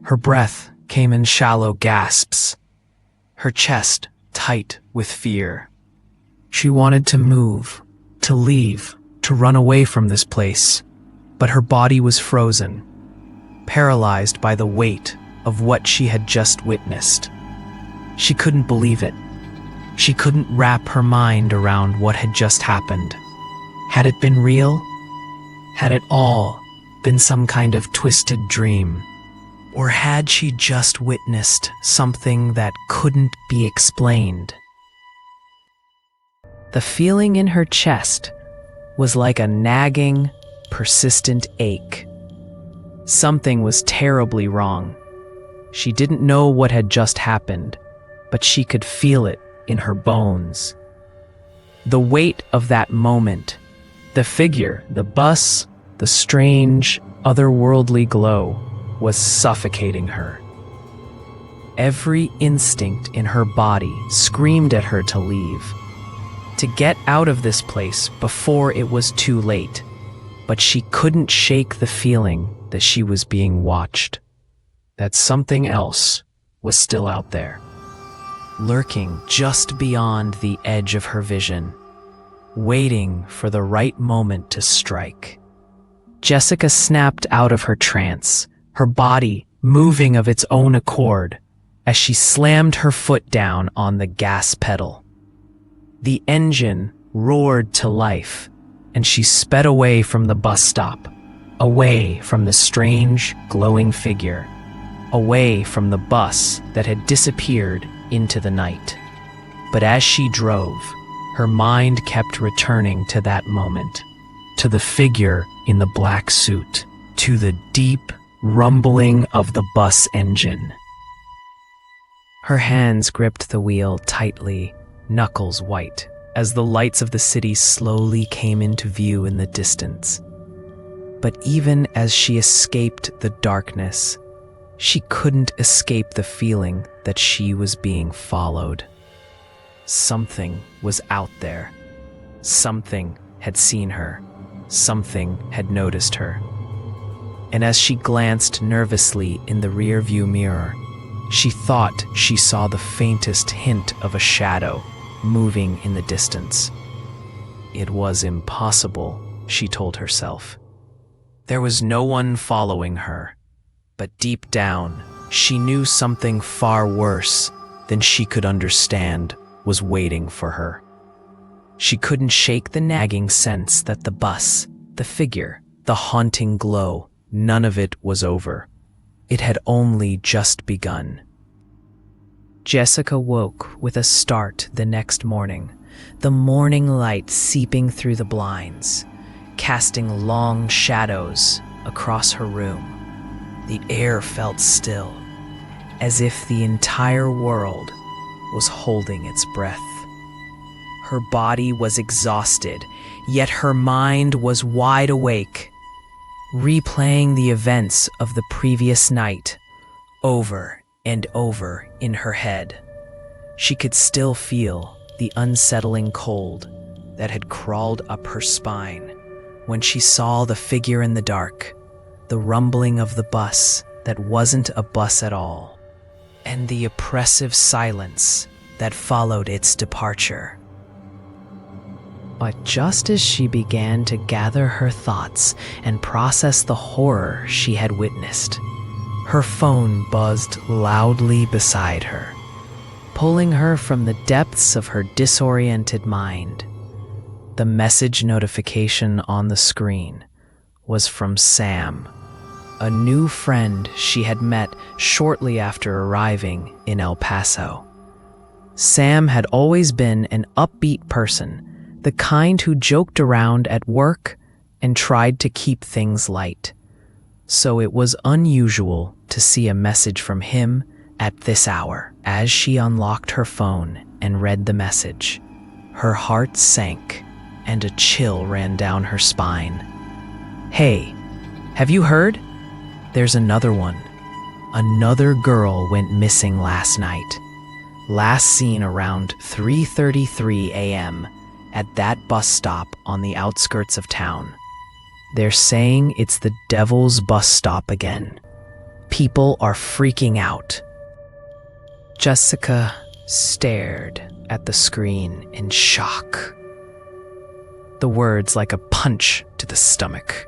Her breath came in shallow gasps, her chest tight with fear. She wanted to move, to leave, to run away from this place, but her body was frozen, paralyzed by the weight of what she had just witnessed. She couldn't believe it. She couldn't wrap her mind around what had just happened. Had it been real? Had it all been some kind of twisted dream? Or had she just witnessed something that couldn't be explained? The feeling in her chest was like a nagging, persistent ache. Something was terribly wrong. She didn't know what had just happened, but she could feel it in her bones. The weight of that moment, the figure, the bus, the strange, otherworldly glow, was suffocating her. Every instinct in her body screamed at her to leave, to get out of this place before it was too late. But she couldn't shake the feeling that she was being watched, that something else was still out there, lurking just beyond the edge of her vision, waiting for the right moment to strike. Jessica snapped out of her trance, her body moving of its own accord as she slammed her foot down on the gas pedal. The engine roared to life, and she sped away from the bus stop, away from the strange, glowing figure, away from the bus that had disappeared into the night. But as she drove, her mind kept returning to that moment, to the figure in the black suit, to the deep rumbling of the bus engine. Her hands gripped the wheel tightly, knuckles white, as the lights of the city slowly came into view in the distance. But even as she escaped the darkness, she couldn't escape the feeling that she was being followed. Something was out there. Something had seen her. Something had noticed her. And as she glanced nervously in the rearview mirror, she thought she saw the faintest hint of a shadow moving in the distance. It was impossible, she told herself. There was no one following her, but deep down, she knew something far worse than she could understand was waiting for her. She couldn't shake the nagging sense that the bus, the figure, the haunting glow, none of it was over. It had only just begun. Jessica woke with a start the next morning, the morning light seeping through the blinds, casting long shadows across her room. The air felt still, as if the entire world was holding its breath. Her body was exhausted, yet her mind was wide awake, replaying the events of the previous night over and over in her head. She could still feel the unsettling cold that had crawled up her spine when she saw the figure in the dark, the rumbling of the bus that wasn't a bus at all, and the oppressive silence that followed its departure. But just as she began to gather her thoughts and process the horror she had witnessed, her phone buzzed loudly beside her, pulling her from the depths of her disoriented mind. The message notification on the screen was from Sam, a new friend she had met shortly after arriving in El Paso. Sam had always been an upbeat person, the kind who joked around at work and tried to keep things light. So it was unusual to see a message from him at this hour. As she unlocked her phone and read the message, her heart sank and a chill ran down her spine. "Hey, have you heard? There's another one. Another girl went missing last night. Last seen around 3:33 a.m. at that bus stop on the outskirts of town. They're saying it's the devil's bus stop again. People are freaking out." Jessica stared at the screen in shock. The words like a punch to the stomach,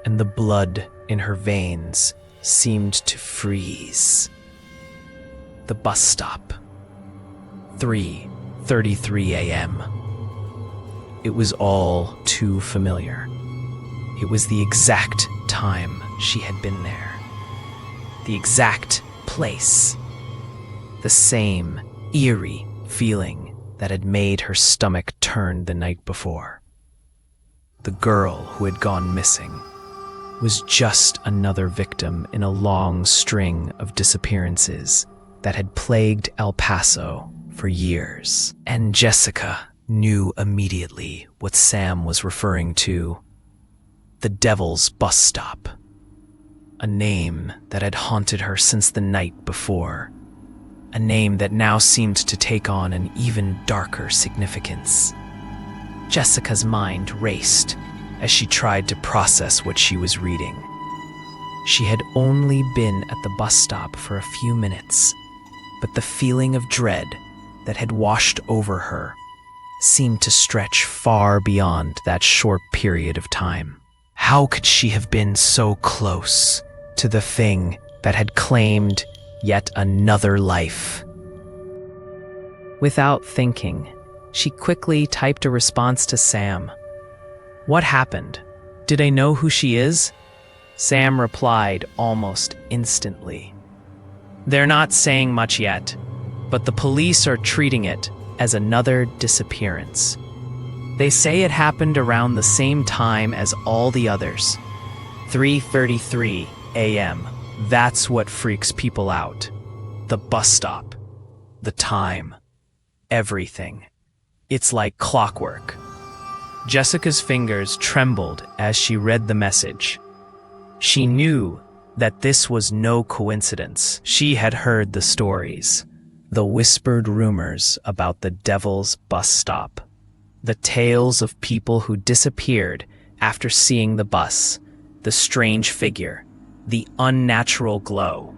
and the blood in her veins seemed to freeze. The bus stop. 3:33 a.m. It was all too familiar. It was the exact time she had been there. The exact place. The same eerie feeling that had made her stomach turn the night before. The girl who had gone missing was just another victim in a long string of disappearances that had plagued El Paso for years. And Jessica knew immediately what Sam was referring to. The Devil's Bus Stop. A name that had haunted her since the night before. a name that now seemed to take on an even darker significance. Jessica's mind raced as she tried to process what she was reading. She had only been at the bus stop for a few minutes, but the feeling of dread that had washed over her seemed to stretch far beyond that short period of time. How could she have been so close to the thing that had claimed yet another life? Without thinking, she quickly typed a response to Sam. "What happened? Did I know who she is?" Sam replied almost instantly. "They're not saying much yet, but the police are treating it as another disappearance. They say it happened around the same time as all the others, 3:33 a.m. That's what freaks people out. The bus stop, the time, everything. It's like clockwork." Jessica's fingers trembled as she read the message. She knew that this was no coincidence. She had heard the stories, the whispered rumors about the Devil's bus stop, the tales of people who disappeared after seeing the bus, the strange figure, the unnatural glow.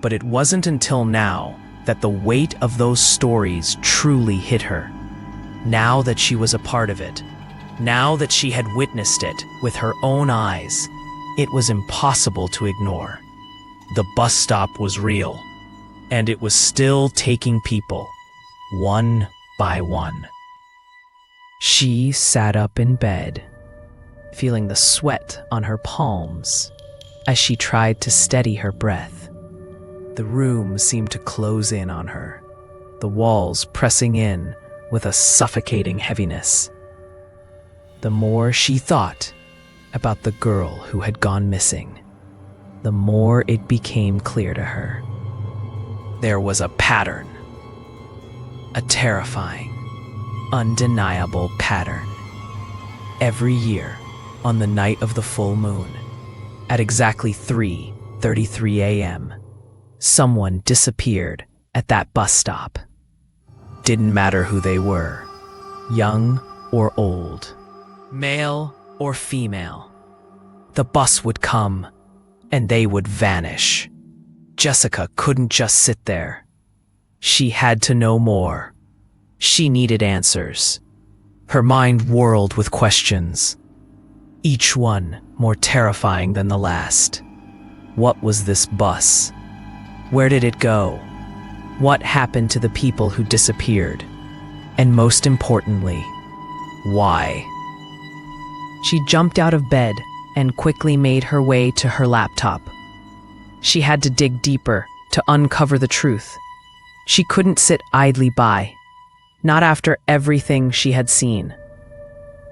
But it wasn't until now that the weight of those stories truly hit her. Now that she was a part of it, now that she had witnessed it with her own eyes, it was impossible to ignore. The bus stop was real, and it was still taking people, one by one. She sat up in bed, feeling the sweat on her palms as she tried to steady her breath. The room seemed to close in on her, the walls pressing in with a suffocating heaviness. The more she thought about the girl who had gone missing, the more it became clear to her. There was a pattern, a terrifying, undeniable pattern. Every year, on the night of the full moon, at exactly 3:33 a.m., someone disappeared at that bus stop. Didn't matter who they were, young or old, male or female. The bus would come, and they would vanish. Jessica couldn't just sit there. She had to know more. She needed answers. Her mind whirled with questions, each one more terrifying than the last. What was this bus? Where did it go? What happened to the people who disappeared? And most importantly, why? She jumped out of bed and quickly made her way to her laptop. She had to dig deeper to uncover the truth. She couldn't sit idly by, not after everything she had seen.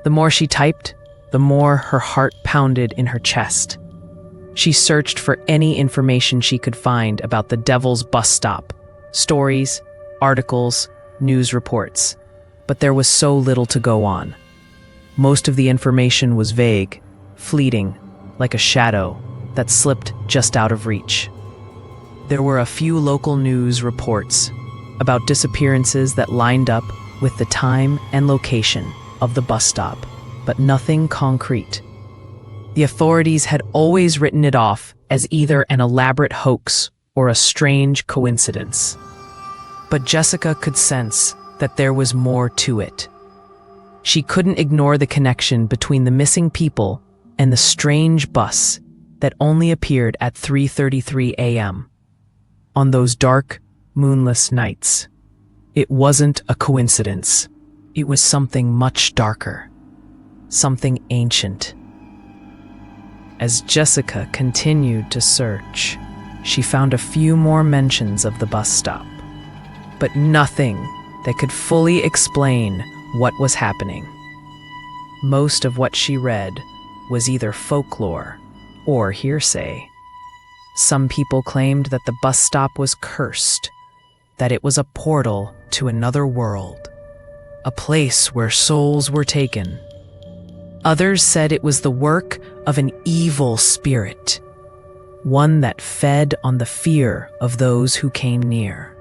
The more she typed, the more her heart pounded in her chest. She searched for any information she could find about the Devil's bus stop, stories, articles, news reports, but there was so little to go on. Most of the information was vague, fleeting, like a shadow that slipped just out of reach. There were a few local news reports about disappearances that lined up with the time and location of the bus stop, but nothing concrete. The authorities had always written it off as either an elaborate hoax or a strange coincidence. But Jessica could sense that there was more to it. She couldn't ignore the connection between the missing people and the strange bus that only appeared at 3:33 a.m. on those dark, moonless nights. It wasn't a coincidence. It was something much darker, something ancient. As Jessica continued to search, she found a few more mentions of the bus stop, but nothing that could fully explain what was happening. Most of what she read was either folklore or hearsay. Some people claimed that the bus stop was cursed, that it was a portal to another world, a place where souls were taken. Others said it was the work of an evil spirit, one that fed on the fear of those who came near.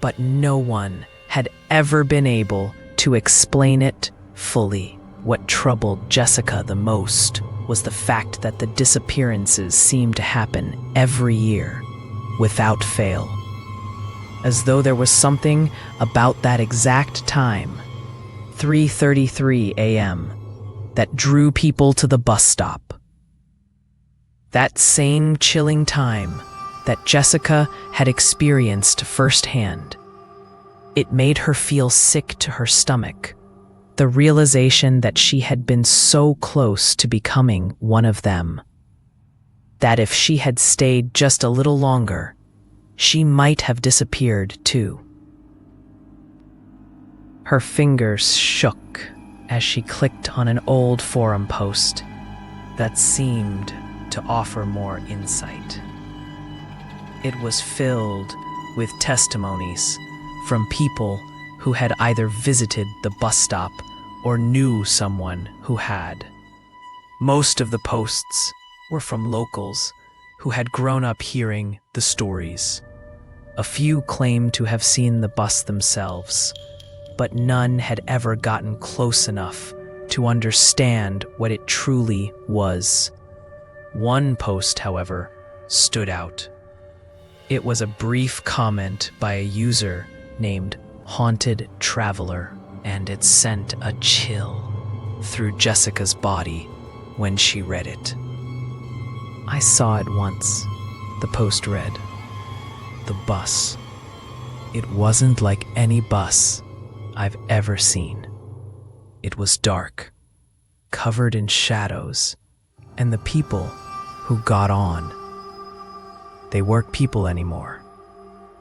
but no one had ever been able to explain it fully. What troubled Jessica the most was the fact that the disappearances seemed to happen every year, without fail. As though there was something about that exact time, 3:33 a.m., that drew people to the bus stop. That same chilling time that Jessica had experienced firsthand. It made her feel sick to her stomach, the realization that she had been so close to becoming one of them. That if she had stayed just a little longer, she might have disappeared too. Her fingers shook as she clicked on an old forum post that seemed to offer more insight. It was filled with testimonies from people who had either visited the bus stop or knew someone who had. Most of the posts were from locals who had grown up hearing the stories. A few claimed to have seen the bus themselves, but none had ever gotten close enough to understand what it truly was. One post, however, stood out. It was a brief comment by a user named Haunted Traveler, and it sent a chill through Jessica's body when she read it. "I saw it once," the post read. "The bus. It wasn't like any bus I've ever seen. It was dark, covered in shadows, and the people who got on, they weren't people anymore.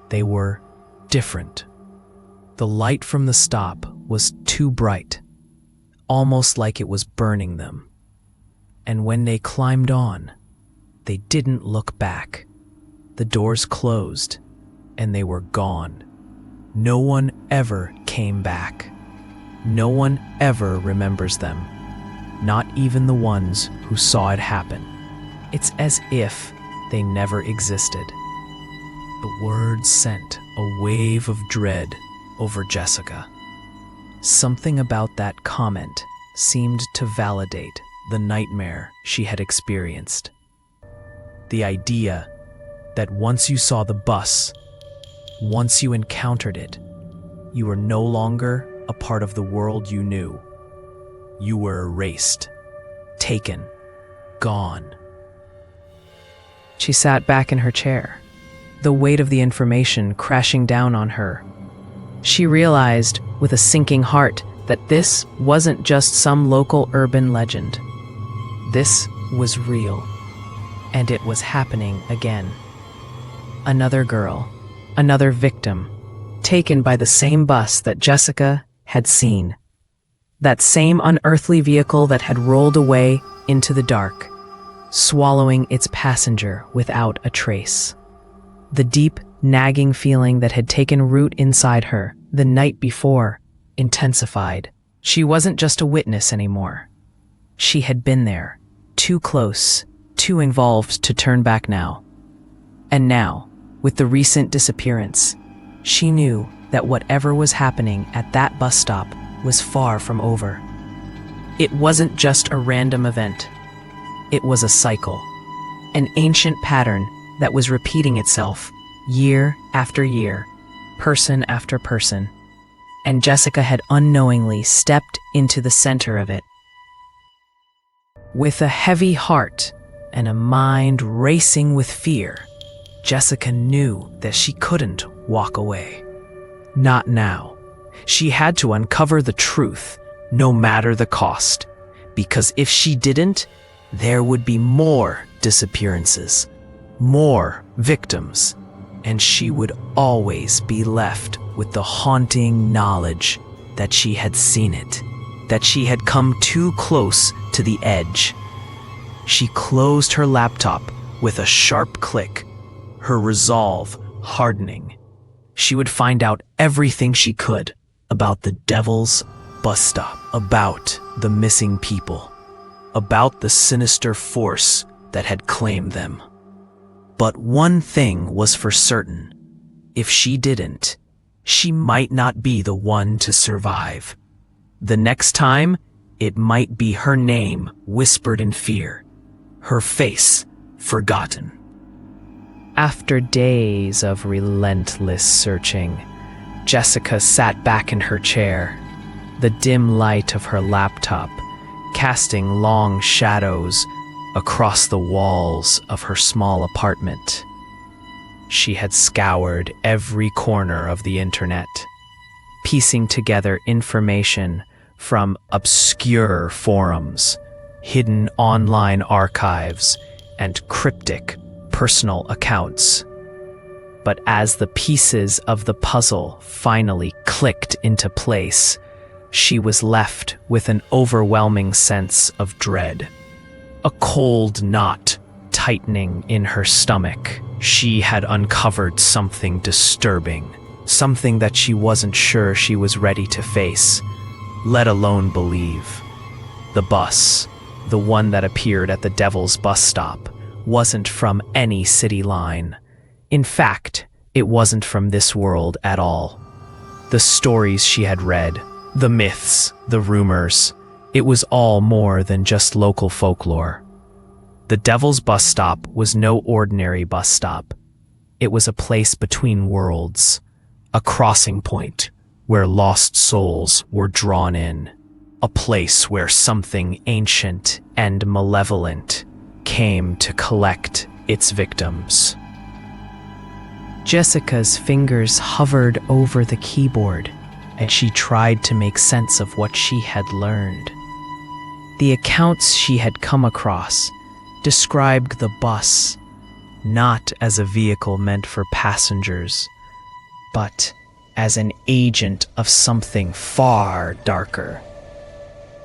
They were different. The light from the stop was too bright, almost like it was burning them. And when they climbed on, they didn't look back. The doors closed, and they were gone. No one ever came back. No one ever remembers them, not even the ones who saw it happen. It's as if they never existed." The words sent a wave of dread over Jessica. Something about that comment seemed to validate the nightmare she had experienced. The idea that once you saw the bus, once you encountered it, you were no longer a part of the world you knew. You were erased, taken, gone. She sat back in her chair, the weight of the information crashing down on her. She realized with a sinking heart that this wasn't just some local urban legend. This was real, and it was happening again. Another girl, another victim, taken by the same bus that Jessica had seen. That same unearthly vehicle that had rolled away into the dark, swallowing its passenger without a trace. The deep, nagging feeling that had taken root inside her the night before intensified. She wasn't just a witness anymore. She had been there, too close, too involved to turn back now. And now, with the recent disappearance, she knew that whatever was happening at that bus stop was far from over. It wasn't just a random event. It was a cycle, an ancient pattern that was repeating itself year after year, person after person, and Jessica had unknowingly stepped into the center of it. With a heavy heart and a mind racing with fear, Jessica knew that she couldn't walk away. Not now. She had to uncover the truth, no matter the cost, because if she didn't, there would be more disappearances, more victims, and she would always be left with the haunting knowledge that she had seen it, that she had come too close to the edge. She closed her laptop with a sharp click, her resolve hardening. She would find out everything she could about the Devil's Bus Stop, about the missing people, about the sinister force that had claimed them. But one thing was for certain. If she didn't, she might not be the one to survive. The next time, it might be her name whispered in fear, her face forgotten. After days of relentless searching, Jessica sat back in her chair, the dim light of her laptop casting long shadows across the walls of her small apartment. She had scoured every corner of the internet, piecing together information from obscure forums, hidden online archives, and cryptic personal accounts. But as the pieces of the puzzle finally clicked into place, she was left with an overwhelming sense of dread. A cold knot tightening in her stomach. She had uncovered something disturbing, something that she wasn't sure she was ready to face, let alone believe. The bus, the one that appeared at the Devil's bus stop, wasn't from any city line. In fact, it wasn't from this world at all. The stories she had read, the myths, the rumors, it was all more than just local folklore. The Devil's bus stop was no ordinary bus stop. It was a place between worlds, a crossing point where lost souls were drawn in, a place where something ancient and malevolent came to collect its victims. Jessica's fingers hovered over the keyboard, and she tried to make sense of what she had learned. The accounts she had come across described the bus not as a vehicle meant for passengers, but as an agent of something far darker.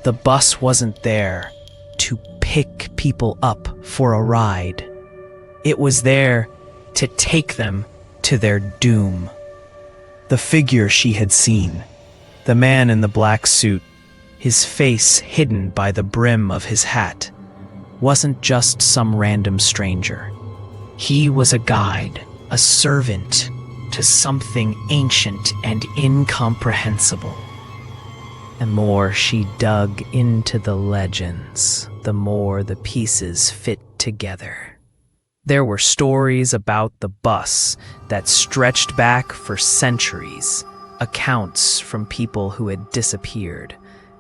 The bus wasn't there to pick people up for a ride. It was there to take them to their doom. The figure she had seen, the man in the black suit, his face hidden by the brim of his hat, wasn't just some random stranger. He was a guide, a servant to something ancient and incomprehensible. The more she dug into the legends, the more the pieces fit together. There were stories about the bus that stretched back for centuries, accounts from people who had disappeared,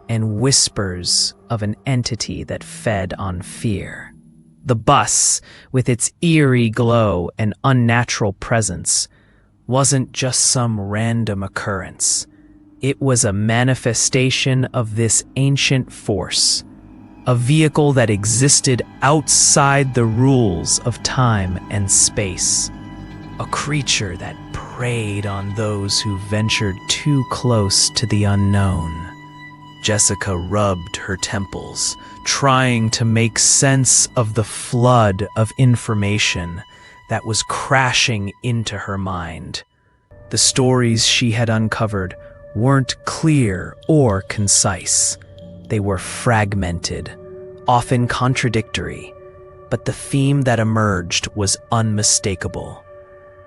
and whispers of an entity that fed on fear. The bus, with its eerie glow and unnatural presence, wasn't just some random occurrence. It was a manifestation of this ancient force, a vehicle that existed outside the rules of time and space, a creature that preyed on those who ventured too close to the unknown. Jessica rubbed her temples, trying to make sense of the flood of information that was crashing into her mind. The stories she had uncovered weren't clear or concise. They were fragmented, often contradictory, but the theme that emerged was unmistakable.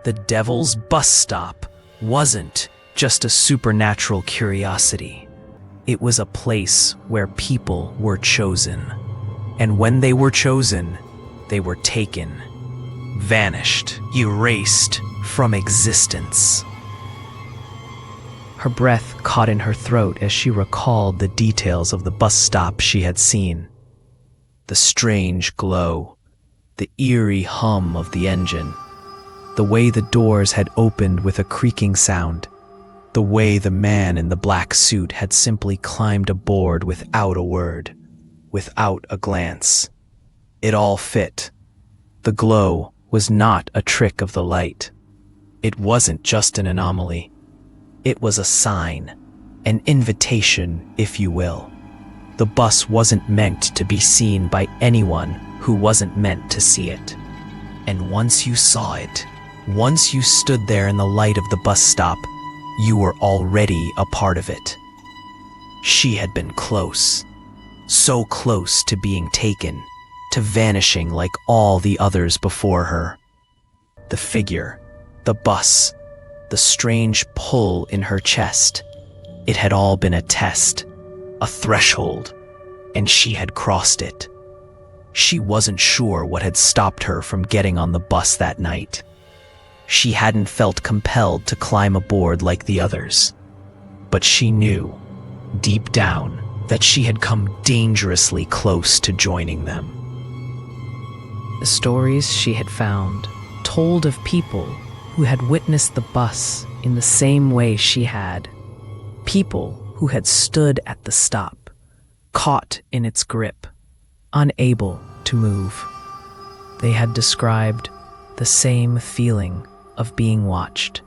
The Devil's bus stop wasn't just a supernatural curiosity. It was a place where people were chosen. And when they were chosen, they were taken, vanished, erased from existence. Her breath caught in her throat as she recalled the details of the bus stop she had seen. The strange glow, the eerie hum of the engine, the way the doors had opened with a creaking sound, the way the man in the black suit had simply climbed aboard without a word, without a glance. It all fit. The glow was not a trick of the light. It wasn't just an anomaly. It was a sign, an invitation, if you will. The bus wasn't meant to be seen by anyone who wasn't meant to see it. And once you saw it, once you stood there in the light of the bus stop, you were already a part of it. She had been close, so close to being taken, to vanishing like all the others before her. The figure, the bus, the strange pull in her chest. It had all been a test, a threshold, and she had crossed it. She wasn't sure what had stopped her from getting on the bus that night. She hadn't felt compelled to climb aboard like the others, but she knew, deep down, that she had come dangerously close to joining them. The stories she had found told of people who had witnessed the bus in the same way she had. People who had stood at the stop, caught in its grip, unable to move. They had described the same feeling of being watched,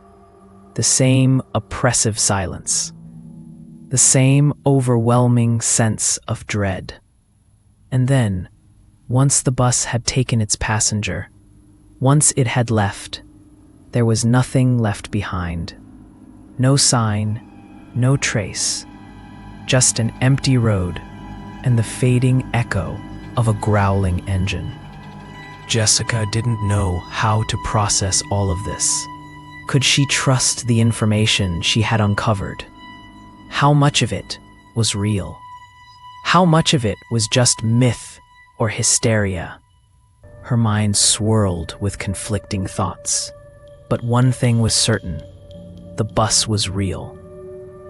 the same oppressive silence, the same overwhelming sense of dread. And then, once the bus had taken its passenger, once it had left, there was nothing left behind. No sign, no trace, just an empty road and the fading echo of a growling engine. Jessica didn't know how to process all of this. Could she trust the information she had uncovered? How much of it was real? How much of it was just myth or hysteria? Her mind swirled with conflicting thoughts. But one thing was certain: the bus was real.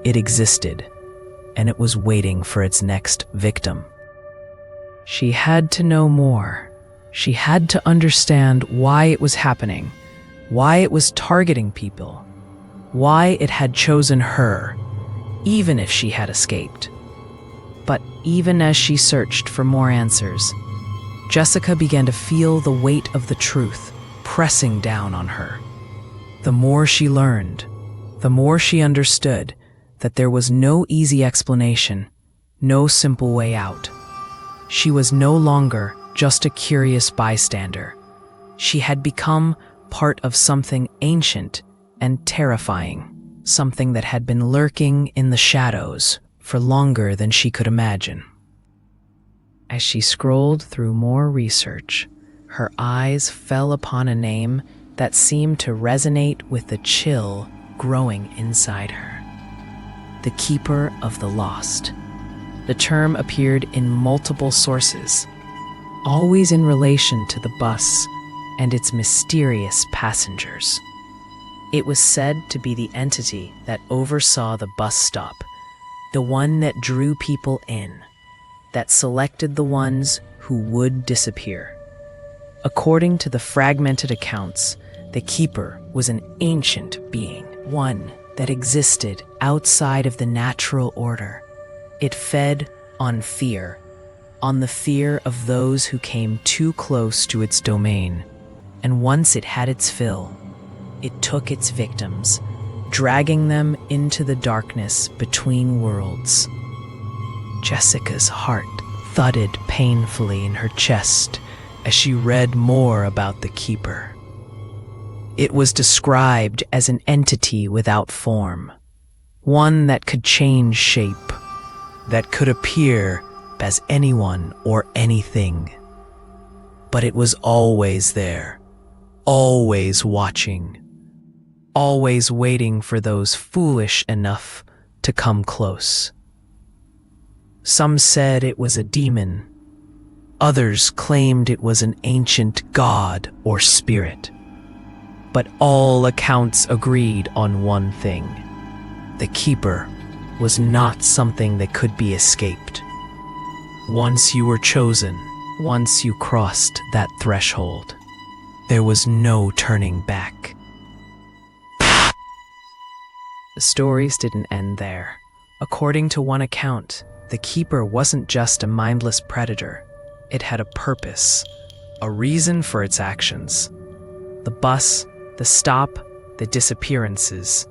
It existed, and it was waiting for its next victim. She had to know more. She had to understand why it was happening, why it was targeting people, why it had chosen her, even if she had escaped. But even as she searched for more answers, Jessica began to feel the weight of the truth pressing down on her. The more she learned, the more she understood that there was no easy explanation, no simple way out. She was no longer just a curious bystander. She had become part of something ancient and terrifying, something that had been lurking in the shadows for longer than she could imagine. As she scrolled through more research, her eyes fell upon a name that seemed to resonate with the chill growing inside her. The Keeper of the Lost. The term appeared in multiple sources, always in relation to the bus and its mysterious passengers. It was said to be the entity that oversaw the bus stop, the one that drew people in, that selected the ones who would disappear. According to the fragmented accounts, the Keeper was an ancient being, one that existed outside of the natural order. It fed on fear, on the fear of those who came too close to its domain. And once it had its fill, it took its victims, dragging them into the darkness between worlds. Jessica's heart thudded painfully in her chest as she read more about the Keeper. It was described as an entity without form, one that could change shape, that could appear as anyone or anything. But it was always there, always watching, always waiting for those foolish enough to come close. Some said it was a demon. Others claimed it was an ancient god or spirit. But all accounts agreed on one thing. The Keeper was not something that could be escaped. Once you were chosen, once you crossed that threshold, there was no turning back. The stories didn't end there. According to one account, the Keeper wasn't just a mindless predator. It had a purpose, a reason for its actions. The bus, the stop, the disappearances,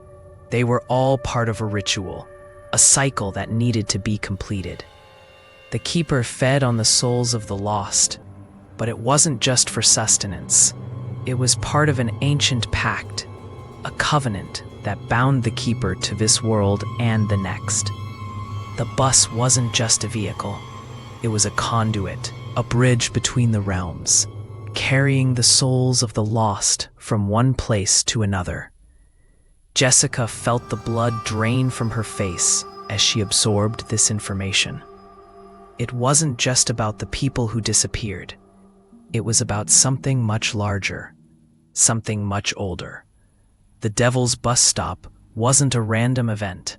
they were all part of a ritual, a cycle that needed to be completed. The Keeper fed on the souls of the lost, but it wasn't just for sustenance. It was part of an ancient pact, a covenant that bound the Keeper to this world and the next. The bus wasn't just a vehicle. It was a conduit, a bridge between the realms, carrying the souls of the lost from one place to another. Jessica felt the blood drain from her face as she absorbed this information. It wasn't just about the people who disappeared. It was about something much larger, something much older. The Devil's Bus Stop wasn't a random event.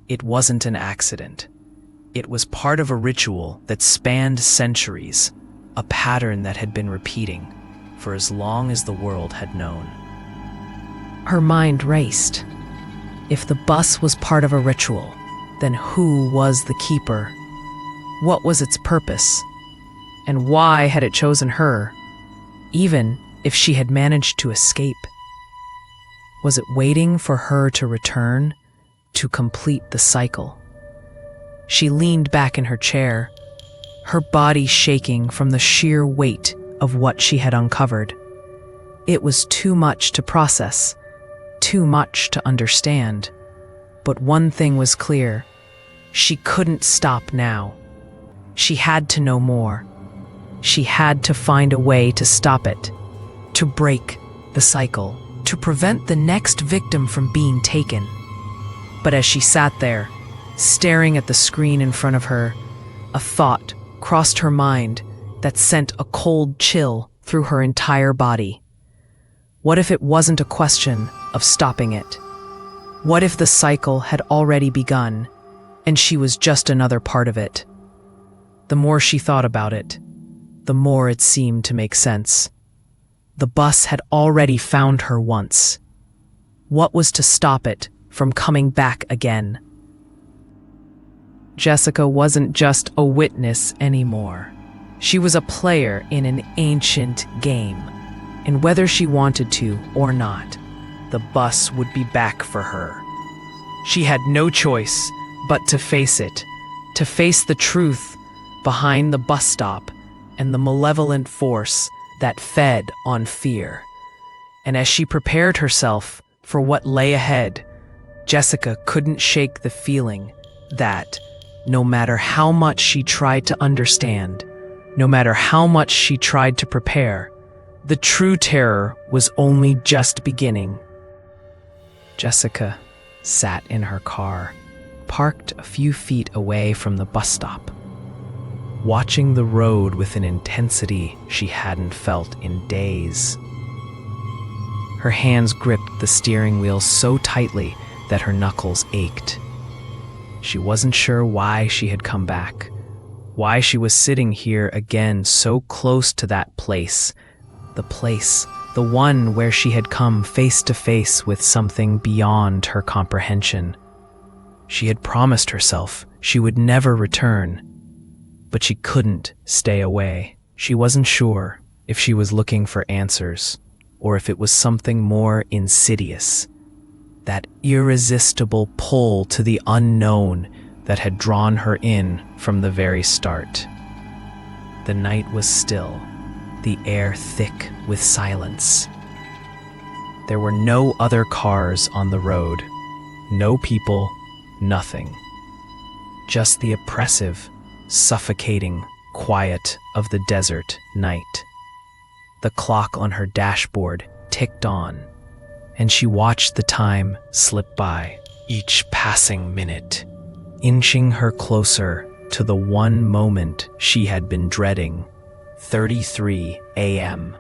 It wasn't an accident. It was part of a ritual that spanned centuries, a pattern that had been repeating for as long as the world had known. Her mind raced. If the bus was part of a ritual, then who was the keeper? What was its purpose? And why had it chosen her, even if she had managed to escape? Was it waiting for her to return, to complete the cycle? She leaned back in her chair, her body shaking from the sheer weight of what she had uncovered. It was too much to process, too much to understand. But one thing was clear: she couldn't stop now. She had to know more. She had to find a way to stop it, to break the cycle, to prevent the next victim from being taken. But as she sat there, staring at the screen in front of her, a thought crossed her mind that sent a cold chill through her entire body. What if it wasn't a question of stopping it? What if the cycle had already begun, and she was just another part of it? The more she thought about it, the more it seemed to make sense. The bus had already found her once. What was to stop it from coming back again? Jessica wasn't just a witness anymore. She was a player in an ancient game, and whether she wanted to or not, the bus would be back for her. She had no choice but to face it, to face the truth behind the bus stop and the malevolent force that fed on fear. And as she prepared herself for what lay ahead, Jessica couldn't shake the feeling that, no matter how much she tried to understand, no matter how much she tried to prepare, the true terror was only just beginning. Jessica sat in her car, parked a few feet away from the bus stop, watching the road with an intensity she hadn't felt in days. Her hands gripped the steering wheel so tightly that her knuckles ached. She wasn't sure why she had come back, why she was sitting here again so close to that place, the one where she had come face to face with something beyond her comprehension. She had promised herself she would never return, but she couldn't stay away. She wasn't sure if she was looking for answers or if it was something more insidious, that irresistible pull to the unknown that had drawn her in from the very start. The night was still, the air thick with silence. There were no other cars on the road, no people, nothing. Just the oppressive, suffocating quiet of the desert night. The clock on her dashboard ticked on, and she watched the time slip by, each passing minute, inching her closer to the one moment she had been dreading, 3:33 a.m.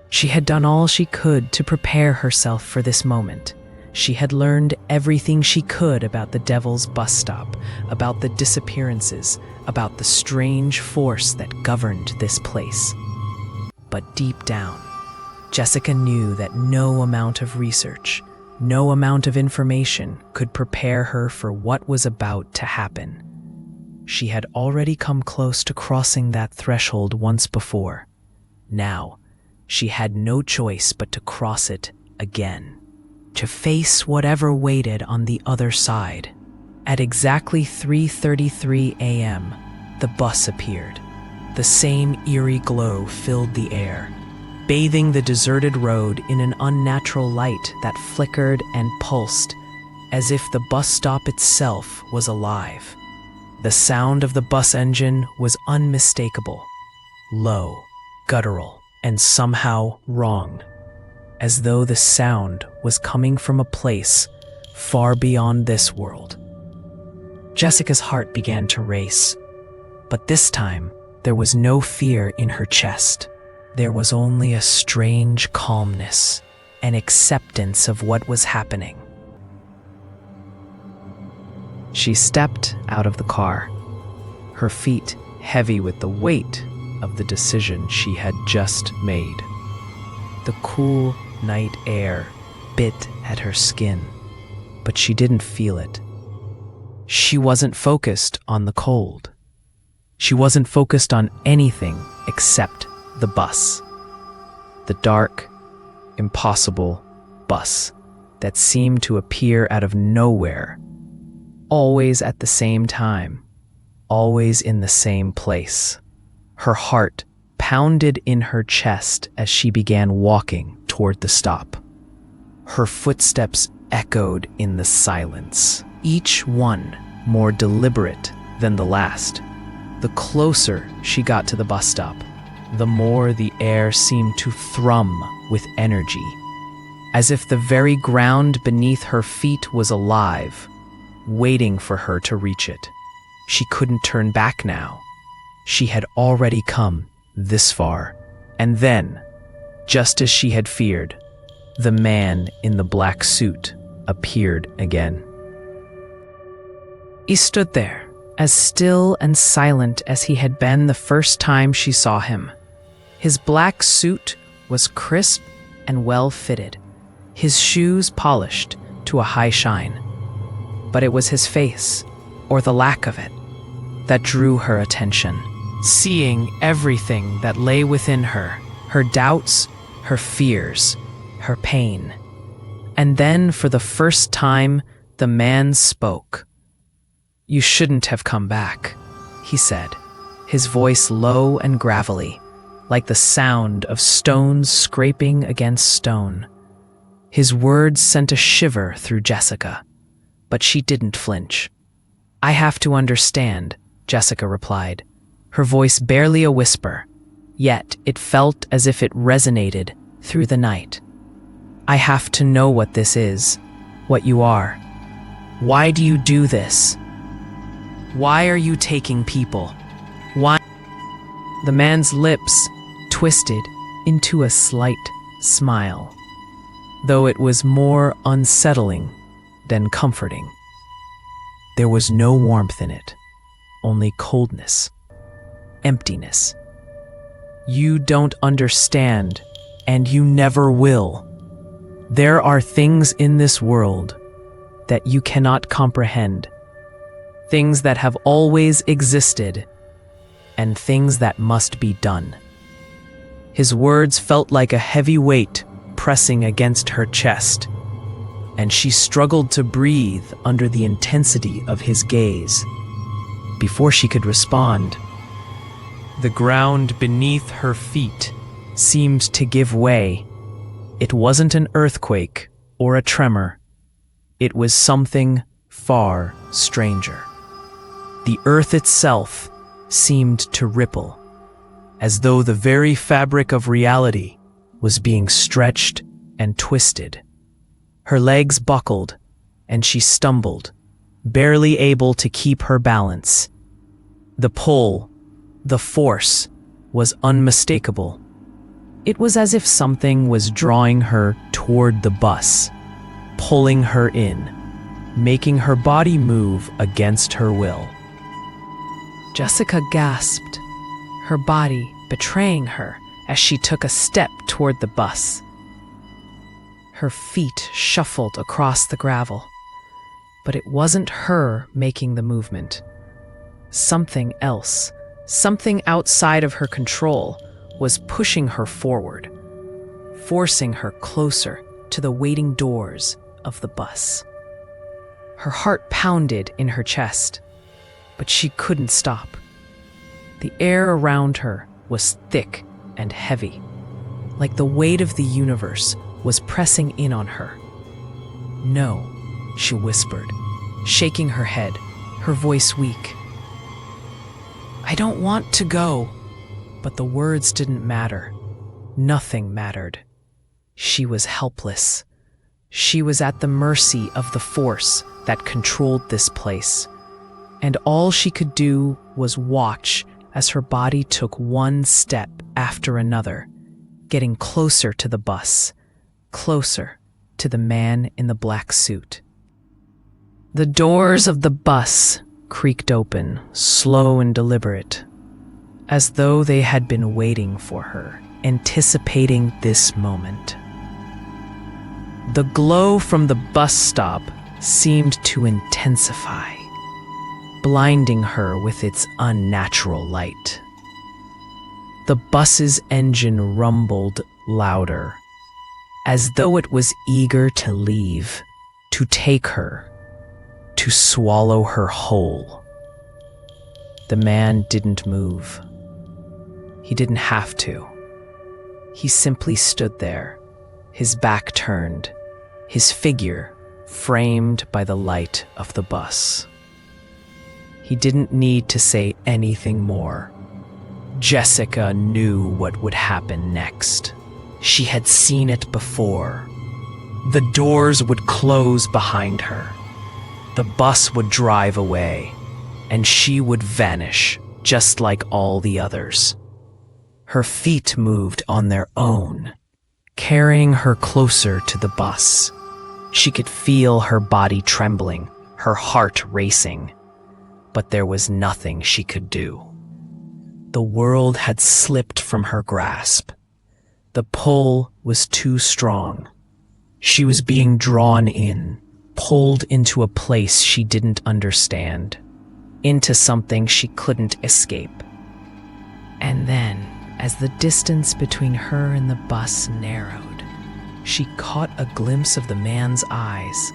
She had done all she could to prepare herself for this moment. She had learned everything she could about the Devil's Bus Stop, about the disappearances, about the strange force that governed this place. But deep down, Jessica knew that no amount of research, no amount of information could prepare her for what was about to happen. She had already come close to crossing that threshold once before. Now, she had no choice but to cross it again, to face whatever waited on the other side. At exactly 3:33 a.m., the bus appeared. The same eerie glow filled the air, bathing the deserted road in an unnatural light that flickered and pulsed, as if the bus stop itself was alive. The sound of the bus engine was unmistakable, low, guttural, and somehow wrong, as though the sound was coming from a place far beyond this world. Jessica's heart began to race, but this time there was no fear in her chest. There was only a strange calmness, an acceptance of what was happening. She stepped out of the car, her feet heavy with the weight of the decision she had just made. The cool night air bit at her skin, but she didn't feel it. She wasn't focused on the cold. She wasn't focused on anything except the bus. The dark, impossible bus that seemed to appear out of nowhere, always at the same time, always in the same place. Her heart pounded in her chest as she began walking toward the stop. Her footsteps echoed in the silence, each one more deliberate than the last. The closer she got to the bus stop, the more the air seemed to thrum with energy, as if the very ground beneath her feet was alive, waiting for her to reach it. She couldn't turn back now. She had already come this far. And then, just as she had feared, the man in the black suit appeared again. He stood there, as still and silent as he had been the first time she saw him. His black suit was crisp and well-fitted, his shoes polished to a high shine. But it was his face, or the lack of it, that drew her attention. Seeing everything that lay within her doubts, her fears, her pain. And then, for the first time, the man spoke. "You shouldn't have come back," he said, his voice low and gravelly, like the sound of stones scraping against stone. His words sent a shiver through Jessica, but she didn't flinch. "I have to understand," Jessica replied, her voice barely a whisper, yet it felt as if it resonated through the night. "I have to know what this is, what you are. Why do you do this? Why are you taking people? Why?" The man's lips twisted into a slight smile, though it was more unsettling than comforting. There was no warmth in it, only coldness, emptiness. "You don't understand, and you never will. There are things in this world that you cannot comprehend, things that have always existed, and things that must be done." His words felt like a heavy weight pressing against her chest, and she struggled to breathe under the intensity of his gaze. Before she could respond, the ground beneath her feet seemed to give way. It wasn't an earthquake or a tremor. It was something far stranger. The earth itself seemed to ripple, as though the very fabric of reality was being stretched and twisted. Her legs buckled, and she stumbled, barely able to keep her balance. The pull, the force, was unmistakable. It was as if something was drawing her toward the bus, pulling her in, making her body move against her will. Jessica gasped, her body betraying her as she took a step toward the bus. Her feet shuffled across the gravel, but it wasn't her making the movement. Something else, something outside of her control, was pushing her forward, forcing her closer to the waiting doors of the bus. Her heart pounded in her chest, but she couldn't stop. The air around her was thick and heavy, like the weight of the universe was pressing in on her. "No," she whispered, shaking her head, her voice weak. "I don't want to go." But the words didn't matter. Nothing mattered. She was helpless. She was at the mercy of the force that controlled this place, and all she could do was watch as her body took one step after another, getting closer to the bus, closer to the man in the black suit. The doors of the bus creaked open, slow and deliberate, as though they had been waiting for her, anticipating this moment. The glow from the bus stop seemed to intensify, blinding her with its unnatural light. The bus's engine rumbled louder, as though it was eager to leave, to take her, to swallow her whole. The man didn't move. He didn't have to. He simply stood there, his back turned, his figure framed by the light of the bus. He didn't need to say anything more. Jessica knew what would happen next. She had seen it before. The doors would close behind her. The bus would drive away, and she would vanish, just like all the others. Her feet moved on their own, carrying her closer to the bus. She could feel her body trembling, her heart racing, but there was nothing she could do. The world had slipped from her grasp. The pull was too strong. She was being drawn in, pulled into a place she didn't understand, into something she couldn't escape. And then, as the distance between her and the bus narrowed, she caught a glimpse of the man's eyes,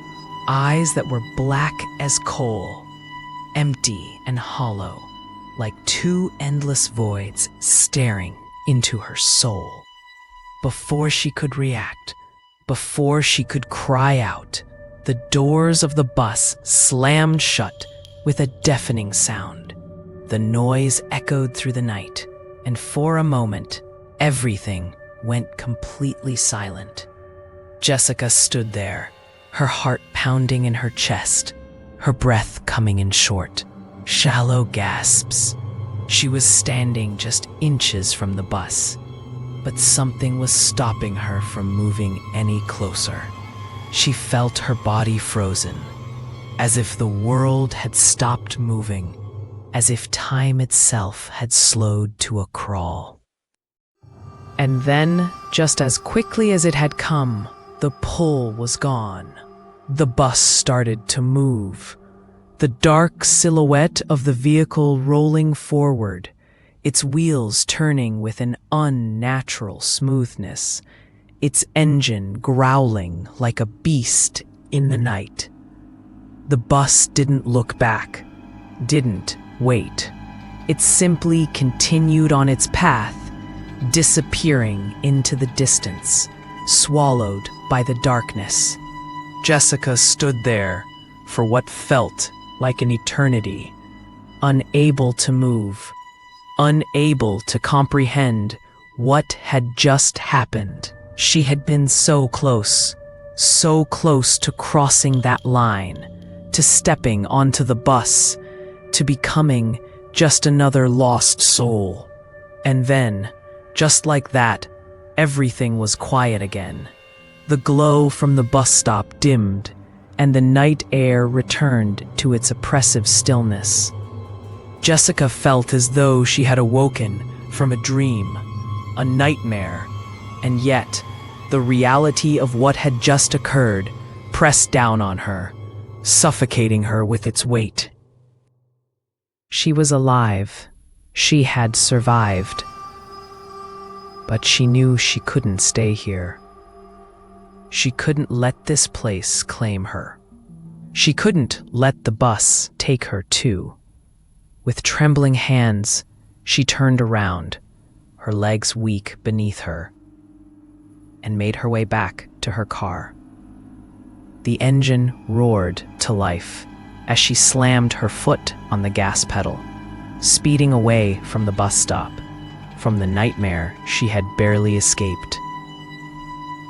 eyes that were black as coal, empty and hollow, like two endless voids staring into her soul. Before she could react, before she could cry out, the doors of the bus slammed shut with a deafening sound. The noise echoed through the night, and for a moment, everything went completely silent. Jessica stood there, her heart pounding in her chest, her breath coming in short, shallow gasps. She was standing just inches from the bus, but something was stopping her from moving any closer. She felt her body frozen, as if the world had stopped moving, as if time itself had slowed to a crawl. And then, just as quickly as it had come, the pull was gone. The bus started to move. The dark silhouette of the vehicle rolling forward, its wheels turning with an unnatural smoothness, its engine growling like a beast in the night. The bus didn't look back, didn't wait. It simply continued on its path, disappearing into the distance, swallowed by the darkness. Jessica stood there for what felt like an eternity, unable to move, unable to comprehend what had just happened. She had been so close to crossing that line, to stepping onto the bus, to becoming just another lost soul. And then, just like that, everything was quiet again. The glow from the bus stop dimmed, and the night air returned to its oppressive stillness. Jessica felt as though she had awoken from a dream, a nightmare, and yet the reality of what had just occurred pressed down on her, suffocating her with its weight. She was alive. She had survived. But she knew she couldn't stay here. She couldn't let this place claim her. She couldn't let the bus take her too. With trembling hands, she turned around, her legs weak beneath her, and made her way back to her car. The engine roared to life as she slammed her foot on the gas pedal, speeding away from the bus stop, from the nightmare she had barely escaped.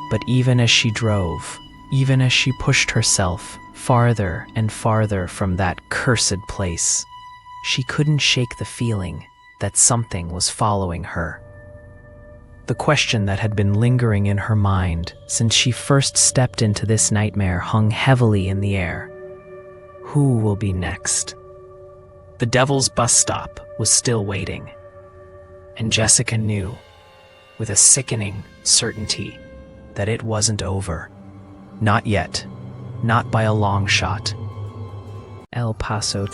But even as she drove, even as she pushed herself farther and farther from that cursed place, she couldn't shake the feeling that something was following her. The question that had been lingering in her mind since she first stepped into this nightmare hung heavily in the air. Who will be next? The Devil's bus stop was still waiting, and Jessica knew, with a sickening certainty, that it wasn't over. Not yet. Not by a long shot. El Paso